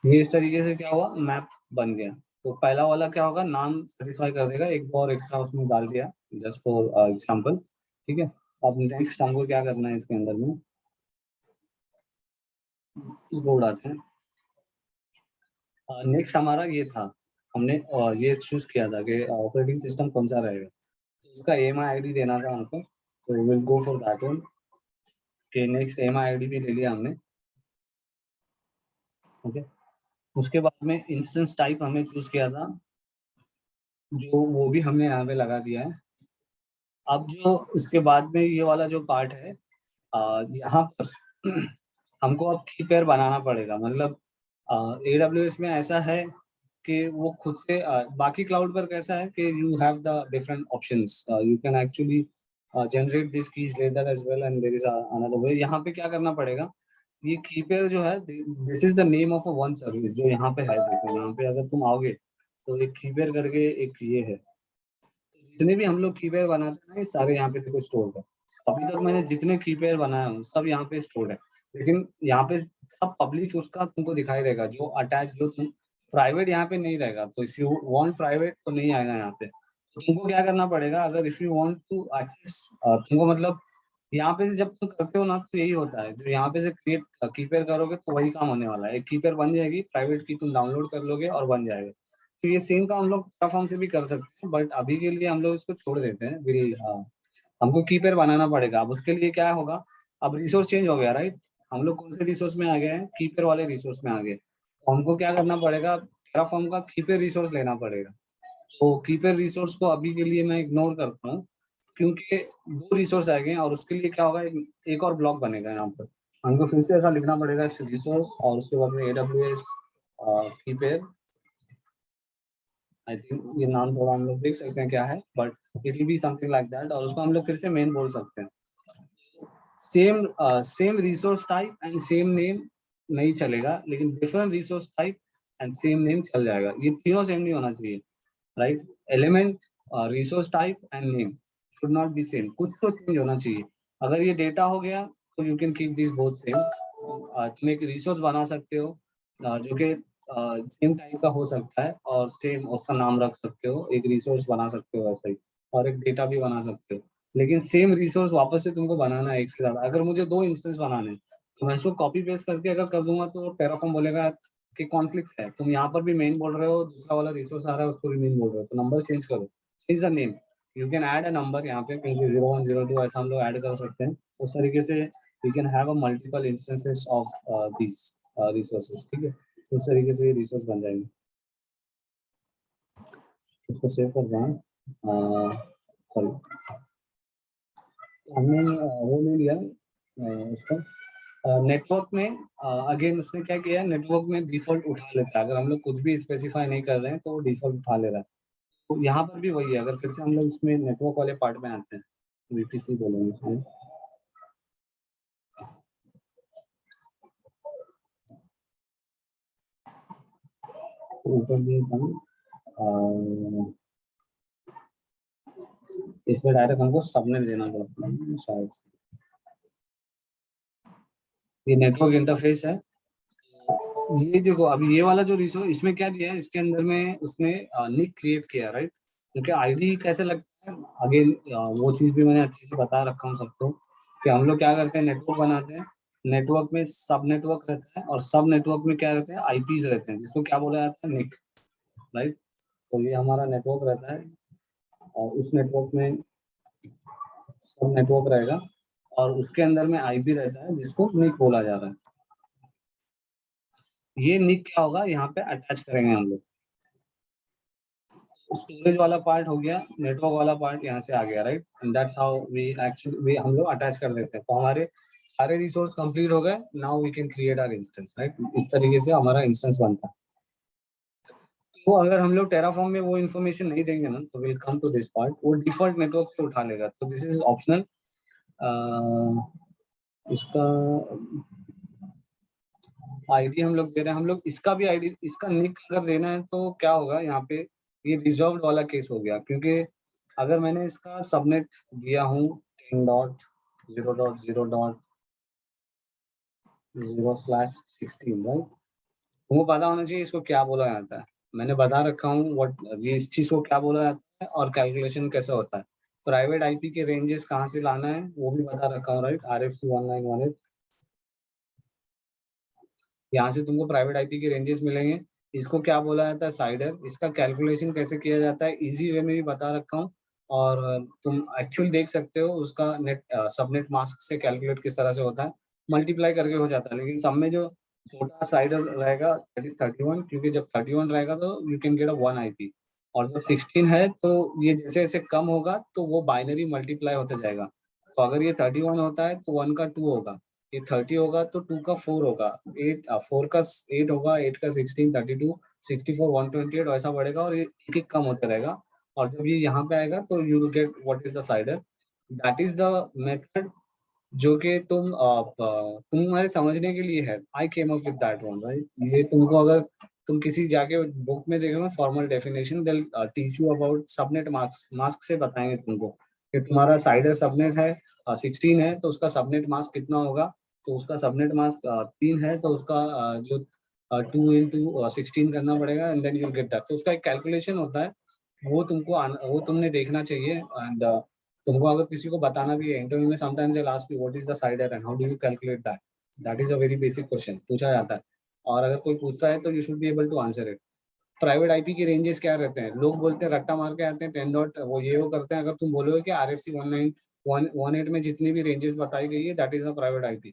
ये इस तरीके से क्या हुआ, मैप बन गया। तो पहला वाला क्या होगा, नाम सेटिस्फाई कर देगा, एक और एक्स्ट्रा उसमें डाल दिया जस्ट फॉर एग्जाम्पल, ठीक है। अब नेक्स्ट हमको क्या करना है इसके अंदर में, इसको उड़ाते हैं। नेक्स्ट हमारा ये था, हमने ये चूज किया था कि ऑपरेटिंग सिस्टम कौन सा रहेगा, तो उसका AMI ID देना था हमको, तो will go for that one. कि नेक्स्ट AMI ID भी ले लिया हमने, ओके। उसके बाद में इंस्टेंस टाइप हमें चूज किया था, जो वो भी हमने यहाँ पे लगा दिया है। अब जो उसके बाद में ये वाला जो पार्ट है, यहाँ पर हमको अब की पेयर बनाना पड़ेगा। मतलब AWS में ऐसा है कि वो खुद से बाकी क्लाउड पर कैसा है कि you have the different options, you can actually generate this keys later as well, and there is another way. यहाँ पे क्या करना पड़ेगा, ये की पेयर जो है, this is the name of a one service जो यहाँ पे है। देखो यहाँ पे अगर तुम आओगे तो एक की पेयर करके एक ये है, जितने भी हम लोग कीपेयर बनाते हैं ना, ये सारे यहाँ पे देखो स्टोर है। अभी तक मैंने जितने कीपेयर बनाए हैं सब यहाँ पे स्टोर है, लेकिन यहाँ पे सब पब्लिक उसका तुमको दिखाई देगा, जो अटैच, जो तुम प्राइवेट यहाँ पे नहीं रहेगा। तो इफ यू वांट प्राइवेट तो नहीं आएगा यहाँ पे। तो तुमको क्या करना पड़ेगा, अगर if you want to access, तुमको मतलब यहाँ पे से जब तुम करते हो ना, तो यही होता है, जो यहाँ पे से क्रिएट कीपेयर करोगे तो वही काम होने वाला है। एक कीपेयर बन जाएगी, प्राइवेट की तुम डाउनलोड कर लोगे और बन जाएगा। तो ये सेम काम हम लोग फॉर्म से भी कर सकते हैं, बट अभी के लिए हम लोग इसको छोड़ देते हैं। विल हमको कीपेयर बनाना पड़ेगा। अब उसके लिए क्या होगा, अब रिसोर्स चेंज हो गया, राइट। हम लोग कौन से रिसोर्स में आ गए हैं, कीपेयर वाले रिसोर्स में आ गए। तो हमको क्या करना पड़ेगा, टेराफॉर्म का कीपेयर रिसोर्स लेना पड़ेगा। तो कीपेयर रिसोर्स को अभी के लिए मैं इग्नोर करता हूँ, क्योंकि दो रिसोर्स आ गए हैं, और उसके लिए क्या होगा, एक और ब्लॉक बनेगा यहाँ पर। हमको फिर से ऐसा लिखना पड़ेगा, रिसोर्स और उसके बाद में AWS कीपेयर। आई थिंक ये नाम थोड़ा हम लोग देख सकते हैं क्या है, but it will be something like that, और उसको हम लोग फिर से मेन बोल सकते हैं। Same same resource type and same name नहीं चलेगा, लेकिन different resource type and same name चल जाएगा। ये तीनों सेम नहीं होना चाहिए, right. Element, resource type and name should not be same, कुछ तो चेंज होना चाहिए। अगर ये डेटा हो गया तो you can keep this both same. तुम एक रिसोर्स बना सकते हो जो कि सेम टाइप का हो सकता है, और सेम उसका नाम रख सकते हो, एक रिसोर्स बना सकते हो ऐसा ही, और एक डेटा भी बना सकते हो। लेकिन सेम रिसोर्स वापस से तुमको बनाना है एक से ज्यादा। अगर मुझे 2 इंस्टेंस बनाने हैं, तो मैं इसको कॉपी पेस्ट करके अगर कर दूंगा तो टेराफॉर्म बोलेगा कि कॉन्फ्लिक्ट है, तुम यहाँ पर भी मेन बोल रहे हो, दूसरा वाला रिसोर्स आ रहा है उसको भी मेन बोल रहे हो, तो नंबर चेंज करो, change the name. You can add a number यहाँ पे, क्योंकि 01 02 ऐसा हम लोग ऐड कर सकते हैं। उस तरीके से we can have a multiple instances of these resources, ठीक है। उस तरीके से ये रिसोर्स बन जाएंगे। इसको सेव कर दें, सॉरी, हमने वो ले लिया उसका नेटवर्क में। अगेन उसने क्या किया, नेटवर्क में डिफॉल्ट उठा लेता है, अगर हम लोग कुछ भी स्पेसिफाई नहीं कर रहे हैं तो वो डिफॉल्ट उठा ले रहा है। तो यहाँ पर भी वही है, अगर फिर से हम लोग इसमें नेटवर्क वाले पार्ट में आते हैं, VPC बोलेंगे इसमें। तो ऊपर भी हम इसमें डायरेक्ट हमको सबनेट देना पड़ता है शायद। ये नेटवर्क इंटरफेस है। ये देखो अभी ये वाला जो रिसोर्स इसमें क्या दिया है, इसके अंदर में उसने निक क्रिएट किया, राइट। क्योंकि आईडी कैसे लगता है, अगेन वो चीज भी मैंने अच्छे से बता रखा हूँ सबको, कि हम लोग क्या करते हैं, नेटवर्क बनाते हैं। नेटवर्क में सब नेटवर्क रहता है, और सब नेटवर्क में क्या रहते हैं, आईपीज रहते हैं, जिसको क्या बोला जाता है, निक, राइट। तो ये हमारा नेटवर्क रहता है, और उस नेटवर्क में सब नेटवर्क रहेगा, और उसके अंदर में आईपी रहता है जिसको निक बोला जा रहा है। ये निक क्या होगा, यहाँ पे अटैच करेंगे हम लोग। स्टोरेज वाला पार्ट हो गया, नेटवर्क वाला पार्ट यहाँ से आ गया, right. And that's how we actually हम लोग अटैच कर देते हैं। तो हमारे सारे रिसोर्स कंप्लीट हो गए, now we can create our instance, right. इस तरीके से हमारा इंस्टेंस बनता है। तो अगर हम लोग टेराफॉर्म में वो इन्फॉर्मेशन नहीं देंगे ना, तो will come to this part, वो डिफॉल्ट नेटवर्क से उठा लेगा। तो दिस इज ऑप्शनल। इसका आईडी हम लोग दे रहे हैं, हम लोग इसका भी आईडी, इसका निक अगर देना है तो क्या होगा यहाँ पे, ये रिजर्व्ड वाला केस हो गया, क्योंकि अगर मैंने इसका सबनेट दिया हूँ 10.0.0.0/16, राइट, वो पता होना चाहिए इसको क्या बोला जाता है। मैंने बता रखा हूँ व्हाट, ये इस चीज को क्या बोला जाता है और कैलकुलेशन कैसे होता है। प्राइवेट आईपी के रेंजेस कहाँ से लाना है वो भी बता रखा हूँ, राइट, RFC 1918, यहाँ से तुमको प्राइवेट आईपी के रेंजेस मिलेंगे। इसको क्या बोला जाता है, साइडर। इसका कैलकुलेशन कैसे किया जाता है इजी वे में भी बता रखा हूँ, और तुम एक्चुअल देख सकते हो उसका नेट सबनेट मास्क से कैलकुलेट किस तरह से होता है, मल्टीप्लाई करके हो जाता है। लेकिन सब में जो छोटा साइडर रहेगा दैट इज 31, क्योंकि जब 31 रहेगा तो you can get a 1 IP, और जब 16 है तो ये जैसे जैसे कम होगा तो वो बाइनरी मल्टीप्लाई होते जाएगा। तो अगर ये 31 होता है तो 1 का 2 होगा, ये 30 होगा तो 2 का 4 होगा, 4 का 8 होगा, 8 का 16, 32, 64, 128 ऐसा बढ़ेगा, और ये एक एक कम होता रहेगा। और जब ये यहाँ पे आएगा तो you will get what is the CIDR. That is the method जो कि तुम्हारे समझने के लिए है। I came up with that one, right. ये तुमको अगर तुम किसी जाके बुक में देखोगे formal definition, they teach you about subnet mask, mask से बताएंगे तुमको कि तुम्हारा साइडर सबनेट है 16 है तो उसका सबनेट मास्क कितना होगा। तो उसका सबनेट मास्क 3 है तो उसका जो 2 into 16 करना पड़ेगा, and then you get that. तो उसका एक कैलकुलेशन होता है, वो तुमने देखना चाहिए। एंड तुमको अगर किसी को बताना भी है इंटरव्यू में, sometimes they ask you what is the CIDR and how do you calculate that. That is a very basic question पूछा जाता है, और अगर कोई पूछता है तो you should be able to answer it. Private IP के रेंजेस क्या रहते हैं, लोग बोलते हैं रट्टा मार के आते हैं 10 डॉट वो ये वो करते हैं। अगर तुम बोलोगे कि RFC 1918 में जितनी भी रेंजेस बताई गई है that is a private IP,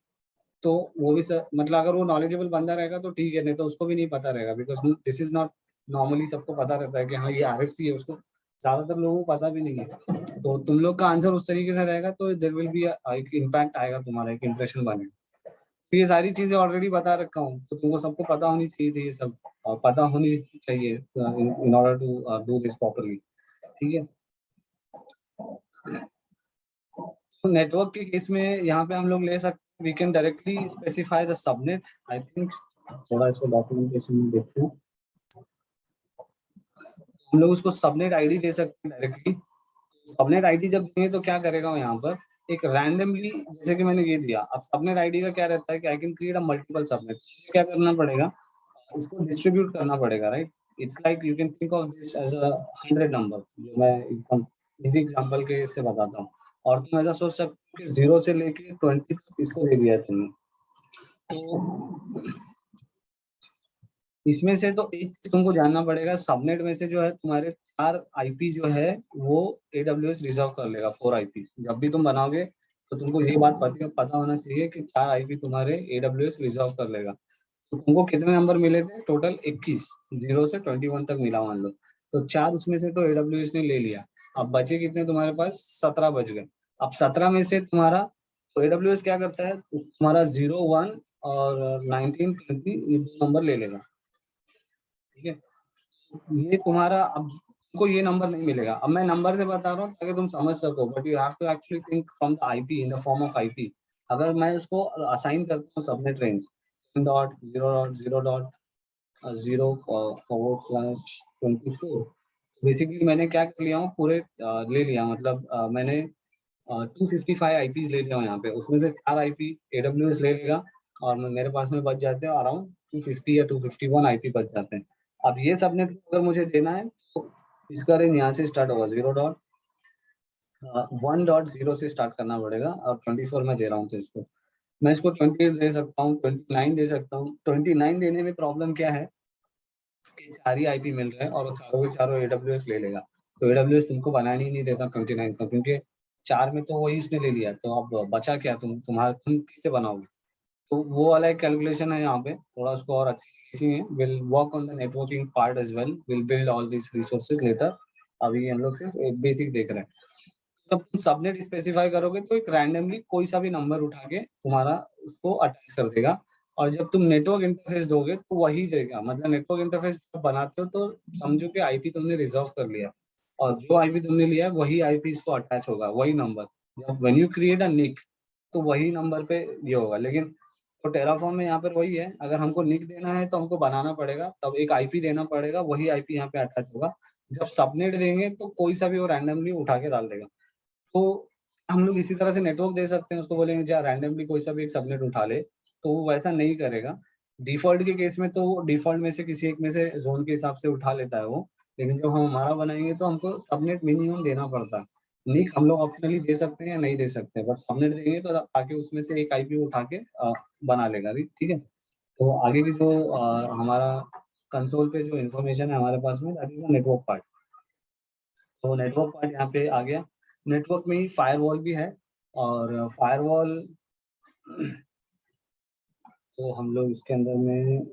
तो वो भी मतलब अगर वो नॉलेजेबल बंदा रहेगा तो ठीक है, नहीं तो उसको भी नहीं पता रहेगा, because this is not normally सबको पता रहता है कि हाँ ये RFC है, उसको ज्यादातर लोगों को पता भी नहीं है। तो तुम लोग का आंसर उस तरीके से रहेगा तो देयर विल बी एक इम्पैक्ट आएगा, तुम्हारा एक इंप्रेशन बनेगा। तो ये सारी चीजें ऑलरेडी बता रखा हूँ तो तुमको सबको पता होनी चाहिए थी ये सब, पता होनी चाहिए in order to do this properly, ठीक है। तो नेटवर्क के केस में यहाँ पे हम लोग ले सकते, we can directly specify the subnet. I think थोड़ा इसको डॉक्यूमेंटेशन में देखते हैं, हम लोग उसको सबनेट आईडी दे सकते हैं डायरेक्टली। सबनेट आईडी जब देंगे तो क्या करेगा वो यहाँ पर एक रैंडमली, जैसे कि मैंने ये दिया। अब सबनेट आईडी का क्या रहता है कि I can create a multiple subnet, क्या करना पड़ेगा, उसको डिस्ट्रीब्यूट करना पड़ेगा, right. It's like you can think of this as a 100 number, जो मैं एकदम इसी एग्जांपल के से बताता हूँ। और तुम ऐसा सोच सकते हो कि 0 से लेके 20 तक इसको दे दिया है तुमने। तो इसमें से तो एक चीज तुमको जानना पड़ेगा, सबनेट में से जो है तुम्हारे 4 IP जो है वो AWS रिजर्व कर लेगा, 4 IP। जब भी तुम बनाओगे तो तुमको ये बात पता होना चाहिए कि 4 IP तुम्हारे AWS रिजर्व कर लेगा। तो तुमको कितने नंबर मिले थे टोटल, 21, 0 से 21 तक मिला मान लो। तो 4 उसमें से तो AWS ने ले लिया। अब बचे कितने तुम्हारे पास, 17 बच गए। अब 17 में से तुम्हारा, तो AWS क्या करता है, तुम्हारा 0, 1 और 19, 20 ये 2 नंबर ले लेगा, ठीक है। ये तुम्हारा, अब तुमको ये नंबर नहीं मिलेगा। अब मैं नंबर से बता रहा हूँ ताकि तुम समझ सको, but you have to actually think from the IP in the form of IP। अगर मैं इसको असाइन करता हूँ सबनेट रेंज 10.0.0.0/24, बेसिकली मैंने क्या कर लिया हूँ पूरे ले लिया, मतलब मैंने 255 IPs ले लिया हूँ यहाँ पे, उसमें से 4 IP AWS ले लेगा, और मेरे पास में बच जाते हैं अराउंड 250 या 251 IP बच जाते हैं। अब ये सबनेट अगर मुझे देना है तो इसका रेंज यहाँ से स्टार्ट होगा, 0.1.0 से स्टार्ट करना पड़ेगा, और 24 में दे रहा हूँ तो इसको मैं इसको 28 दे सकता हूँ, 29 दे सकता हूँ। 29 देने में प्रॉब्लम क्या है कि 4 ही IP मिल रहे हैं और वो चारों के चारों AWS ले लेगा। तो AWS तुमको बनाने ही नहीं देता 29 का, क्योंकि 4 में तो वही उसने ले लिया, तो अब बचा क्या, तुम किससे बनाओगे। तो वो वाला एक कैलकुलेशन है यहाँ पे, थोड़ा उसको और अच्छे से will work on the networking part as well, will build all this resources later. अभी हम लोग सिर्फ एक बेसिक देख रहे हैं। जब तुम सबनेट स्पेसिफाई करोगे तो एक रैंडमली कोई सा भी नंबर उठा के तुम्हारा उसको अटैच कर देगा, और जब तुम नेटवर्क इंटरफेस दोगे तो वही देगा। मतलब नेटवर्क इंटरफेस जब बनाते हो तो समझो कि IP तुमने रिजर्व कर लिया, और जो IP तुमने लिया है वही IP इसको अटैच होगा, वही नंबर। जब व्हेन यू क्रिएट अ निक तो वही नंबर पे ये होगा। लेकिन तो टेराफॉर्म में यहाँ पर वही है, अगर हमको निक देना है तो हमको बनाना पड़ेगा, तब एक आईपी देना पड़ेगा, वही आईपी यहाँ पे अटैच होगा। जब सबनेट देंगे तो कोई सा भी वो रैंडमली उठा के डाल देगा। तो हम लोग इसी तरह से नेटवर्क दे सकते हैं, उसको बोलेंगे जा रैंडमली कोई सा भी एक सबनेट उठा ले, तो वो वैसा नहीं करेगा। डिफॉल्ट के केस में तो डिफॉल्ट में से किसी एक में से जोन के हिसाब से उठा लेता है वो, लेकिन जब हम हमारा बनाएंगे तो हमको सबनेट मिनिमम देना पड़ता है। निक हम लोग ऑप्शनली दे सकते हैं या नहीं दे सकते हैं, बट सबनेट देंगे तो ताकि उसमें से एक आईपी उठा के बना लेगा, ठीक है। तो आगे की जो हमारा कंसोल पे जो इन्फॉर्मेशन है हमारे पास में, दैट इज नेटवर्क पार्ट। तो नेटवर्क पार्ट यहाँ पे आ गया। नेटवर्क में ही फायरवॉल भी है, और फायरवॉल तो हम लोग इसके अंदर में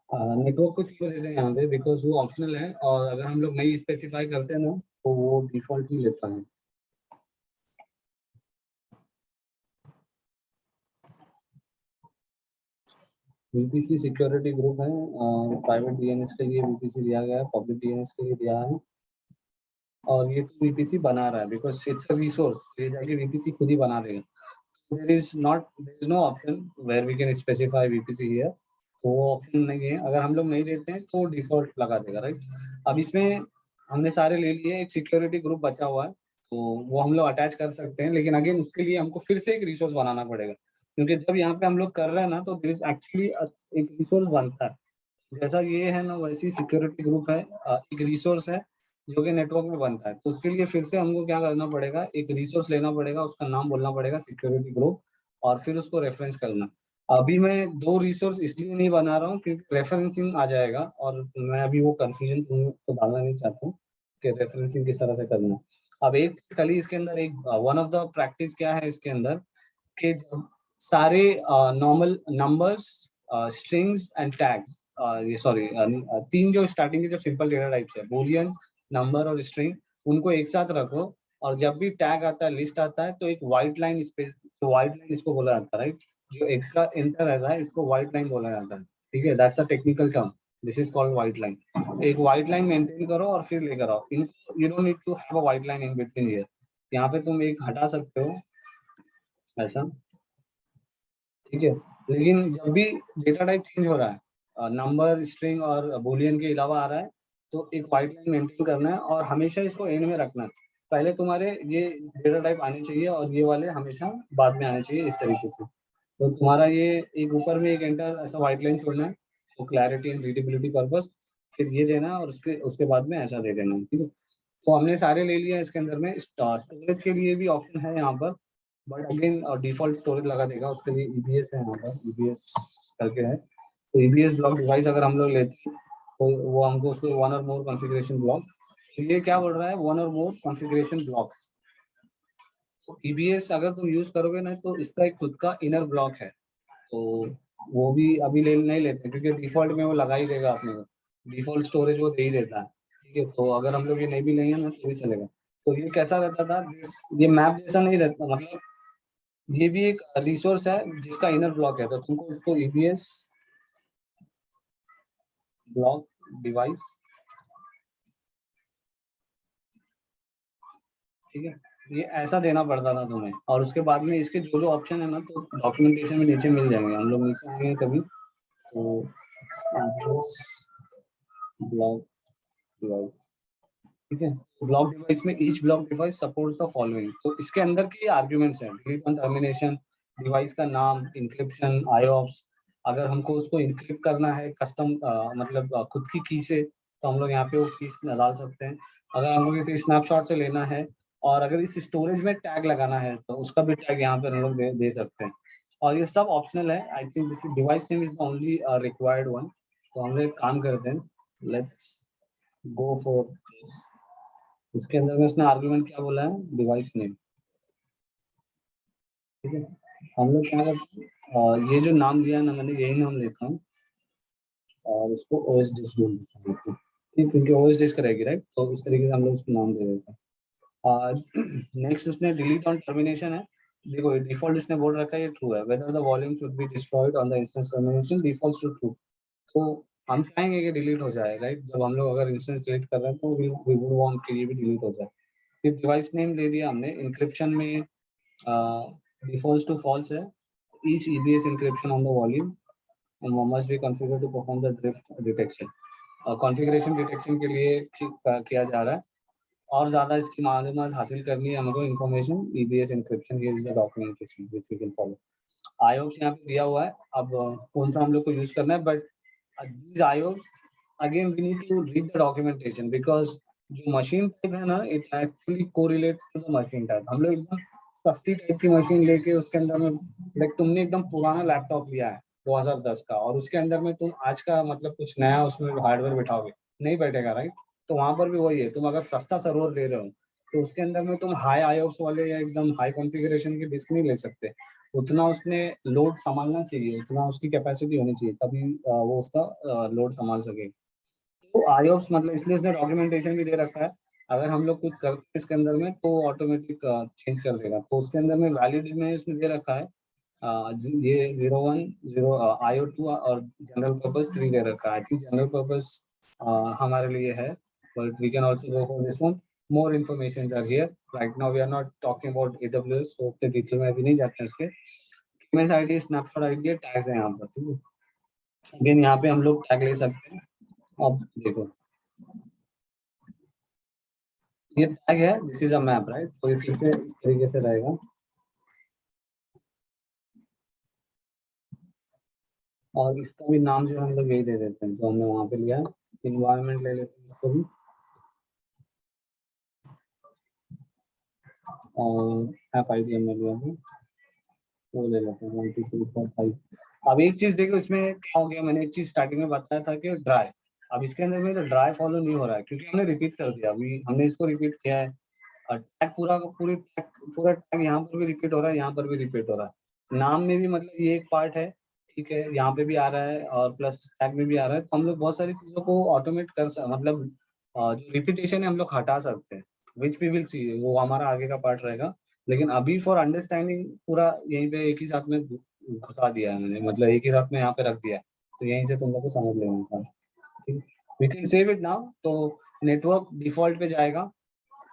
नेटवर्क को छोड़ देते हैं यहाँ पे, बिकॉज वो ऑप्शनल है, और अगर हम लोग नहीं स्पेसिफाई करते हैं ना तो वो डिफॉल्ट ही लेता है। वीपीसी सिक्योरिटी ग्रुप है, प्राइवेट डीएनएस के लिए वीपीसी दिया गया है, पब्लिक डीएनएस के लिए दिया है, और ये तो वीपीसी बना रहा है बिकॉज इट्स अ रिसोर्स, ये जाके वीपीसी खुद ही बना देगा। there is no option where we can specify VPC here, तो वो ऑप्शन नहीं है, अगर हम लोग नहीं देते हैं तो डिफॉल्ट लगा देगा, राइट। अब इसमें हमने सारे ले लिए, एक सिक्योरिटी ग्रुप बचा हुआ है, तो वो हम लोग अटैच कर सकते हैं, लेकिन अगेन उसके लिए हमको फिर से एक रिसोर्स बनाना पड़ेगा, क्योंकि जब यहाँ पे हम लोग कर रहे हैं ना तो एक्चुअली एक रिसोर्स बनता है, जैसा ये है ना वैसी सिक्योरिटी ग्रुप है, एक रिसोर्स है जो कि नेटवर्क में बनता है। तो उसके लिए फिर से हमको क्या करना पड़ेगा, एक रिसोर्स लेना पड़ेगा, उसका नाम बोलना पड़ेगा सिक्योरिटी ग्रुप, और फिर उसको रेफरेंस करना। अभी मैं दो रिसोर्स इसलिए नहीं बना रहा हूँ क्योंकि रेफरेंसिंग आ जाएगा, और मैं अभी वो कंफ्यूजन को डालना नहीं चाहता हूँ कि रेफरेंसिंग किस तरह से करना। अब एक खाली इसके अंदर एक वन ऑफ द प्रैक्टिस क्या है इसके अंदर, कि जब सारे normal numbers, strings and tags, ये सॉरी तीन जो स्टार्टिंग के जो सिंपल डेटा टाइप्स है, बूलियन, नंबर और स्ट्रिंग, उनको एक साथ रखो, और जब भी टैग आता है, लिस्ट आता है, तो एक व्हाइट लाइन स्पेस, तो व्हाइट लाइन इसको बोला जाता है, राइट। जो एक्स्ट्रा एंटर रहता है इसको व्हाइट लाइन बोला जाता है, ठीक है, that's a technical term, this is called white line. एक व्हाइट लाइन मेंटेन करो और फिर लेकर आओ इनको, you don't need to have a white line in between here, यहाँ पे तुम एक हटा सकते हो ऐसा, ठीक है। लेकिन जब भी डेटा टाइप चेंज हो रहा है, नंबर, स्ट्रिंग और बूलियन के अलावा आ रहा है, तो एक व्हाइट लाइन मेंटेन करना है, और हमेशा इसको एंड में रखना है। पहले तुम्हारे ये डेटा टाइप आने चाहिए और ये वाले हमेशा बाद में आने चाहिए, इस तरीके से। तो तुम्हारा ये एक ऊपर में एक एंटर ऐसा व्हाइट लाइन छोड़ना है, तो क्लैरिटी एंड रीडेबिलिटी पर्पस, फिर ये देना है, और उसके उसके बाद में ऐसा दे देना है, ठीक है। तो हमने सारे ले लिया इसके अंदर में। स्टोरेज के लिए भी ऑप्शन है यहाँ पर, बट अगेन डिफॉल्ट स्टोरेज लगा देगा, उसके लिए ईबीएस है यहाँ पर, ईबीएस करके है। तो ईबीएस ब्लॉक डिवाइस अगर हम लोग लेते हैं तो वो हमको उसको वन और मोर कॉन्फ़िगरेशन ब्लॉक, तो ये क्या बोल रहा है, वन और मोर कॉन्फ़िगरेशन ब्लॉक। तो ईबीएस अगर तुम यूज करोगे ना तो इसका एक खुद का इनर ब्लॉक है, तो वो भी अभी ले नहीं लेते क्योंकि डिफॉल्ट में वो लगा ही देगा अपने को, डिफॉल्ट स्टोरेज वो दे ही देता है, ठीक है। तो अगर हम लोग ये नहीं भी लेंगे ना तो भी चलेगा। तो ये कैसा रहता था, ये मैप जैसा नहीं रहता, मतलब ये भी एक रिसोर्स है जिसका इनर ब्लॉक है, तो तुमको उसको ईबीएस ब्लॉक डिवाइस, ठीक है, ये ऐसा देना पड़ता था तुम्हें, और उसके बाद में इसके जो जो ऑप्शन है ना तो डॉक्यूमेंटेशन में नीचे मिल जाएंगे, हम लोग नीचे आएंगे कभी तो ब्लॉक डिवाइस, ठीक है। ब्लॉक डिवाइस में each block device supports the following, तो इसके अंदर के आर्ग्यूमेंट्स हैं, डिलीट ऑन टर्मिनेशन, डिवाइस का नाम, इंक्रिप्शन, आईओप्स, अगर हमको उसको इंक्रिप्ट करना है कस्टम मतलब खुद की की से, तो हम लोग यहाँ पे वो की डाल सकते हैं। अगर हमको किसी स्नैपशॉट से लेना है, और अगर इस स्टोरेज में टैग लगाना है तो उसका भी टैग यहाँ पे हम लोग दे सकते हैं, और ये सब ऑप्शनल है। I think this device name is the only required one. तो हम लोग एक काम करते हैं, लेट्स गो फॉर, इसके अंदर में उसने आर्गुमेंट क्या बोला है, डिवाइस नेम, ठीक है। हम लोग क्या करते हैं, ये जो नाम दिया ना मैंने, यही नाम लेता हूँ, और इसको ओएस डिस्क बोल देता हूँ, ठीक, क्योंकि ओएस डिस्क रहेगी, राइट, तो इस तरीके से हम लोग उसको नाम दे देते हैं। नेक्स्ट उसने डिलीट ऑन टर्मिनेशन है, देखो डिफॉल्ट इसने बोल रखा है ये ट्रू है, whether the volume should be destroyed on the instance termination default to true, तो हम चाहेंगे कि डिलीट हो जाए, राइट, जब हम लोग अगर इंस्टेंस डिलीट कर रहे हैं तो वी वुड वांट कि ये भी डिलीट हो जाए। फिर डिवाइस नेम दे दिया हमने, इंक्रिप्शन में defaults to false है. Each EBS encryption on the volume must be configured to perform the drift detection. Configuration detection के लिए किया जा रहा है. और ज़्यादा इसकी मालूमात हासिल करनी है हमको information. EBS encryption here is the documentation which we can follow. IOPS यहाँ पे दिया हुआ है. अब कौन सा हम लोग को यूज करना है, but these IOPS again we need to read the documentation because जो मशीन टाइप है ना, it actually correlates to the machine type. हम लोग एकदम सस्ती टाइप की मशीन लेके उसके अंदर में लाइक तुमने एकदम पुराना लैपटॉप लिया है 2010 का और उसके अंदर में तुम आज का मतलब कुछ नया उसमें हार्डवेयर बिठाओगे, नहीं बैठेगा, राइट? तो वहां पर भी वही है. तुम अगर सस्ता सर्वर ले रहे हो तो उसके अंदर में तुम हाई आईओप्स वाले या एकदम हाई कॉन्फ़िगरेशन की डिस्क नहीं ले सकते. उतना उसने लोड संभालना चाहिए, उतना उसकी कैपेसिटी होनी चाहिए, तभी वो उसका लोड संभाल सके. तो आईओप्स मतलब इसलिए उसने डॉक्यूमेंटेशन भी दे रखा है. अगर हम लोग कुछ करते हैं इसके अंदर में तो ऑटोमेटिक चेंज कर देगा. तो उसके अंदर में वैलिड में उसने दे रखा है ये 01 IO2 और जनरल पर्पस 3 दे रखा है. आई थिंक जनरल पर्पस हमारे लिए है, but we can also go for this one. More informations are here. Right now we are not talking about AWS, तो उतने डिटेल में अभी नहीं जाते हैं इसके. KMS ID, snapshot ID, tags है यहाँ पर. ठीक है, अगेन यहाँ पे हम लोग टैग ले सकते हैं. अब देखो ये टैग है, this is a map, right? तो ये फिर से इस तरीके से रहेगा. और इसका भी नाम जो हम लोग यही दे देते हैं जो हमने वहां पे लिया है. इन्वायरमेंट ले लेते हैं इसको भी, और ऐप आईडी हमने लिया है वो ले लेते हैं 1 2 3 4 5. अब एक चीज देखो इसमें क्या हो गया. मैंने एक चीज स्टार्टिंग में बताया था कि ड्राई. अब इसके अंदर में तो ड्राई फॉलो नहीं हो रहा है क्योंकि हमने रिपीट कर दिया. अभी हमने इसको रिपीट किया है. टैग पूरा टैग यहाँ पर भी रिपीट हो रहा है, यहाँ पर भी रिपीट हो रहा है. नाम में भी मतलब ये एक पार्ट है, ठीक है, यहाँ पे भी आ रहा है और प्लस टैग में भी आ रहा है. तो हम लोग बहुत सारी चीजों को ऑटोमेट मतलब जो रिपीटेशन है हम लोग हटा सकते हैं. विच वी विल सी, वो हमारा आगे का पार्ट रहेगा. लेकिन अभी फॉर अंडरस्टैंडिंग पूरा यहीं पे एक ही साथ में घुसा दिया है मैंने, मतलब एक ही साथ में यहाँ पे रख दिया है. तो यहीं से तुम लोग को समझ लेना था. ठीक, we can save it now. तो नेटवर्क डिफॉल्ट पे जाएगा.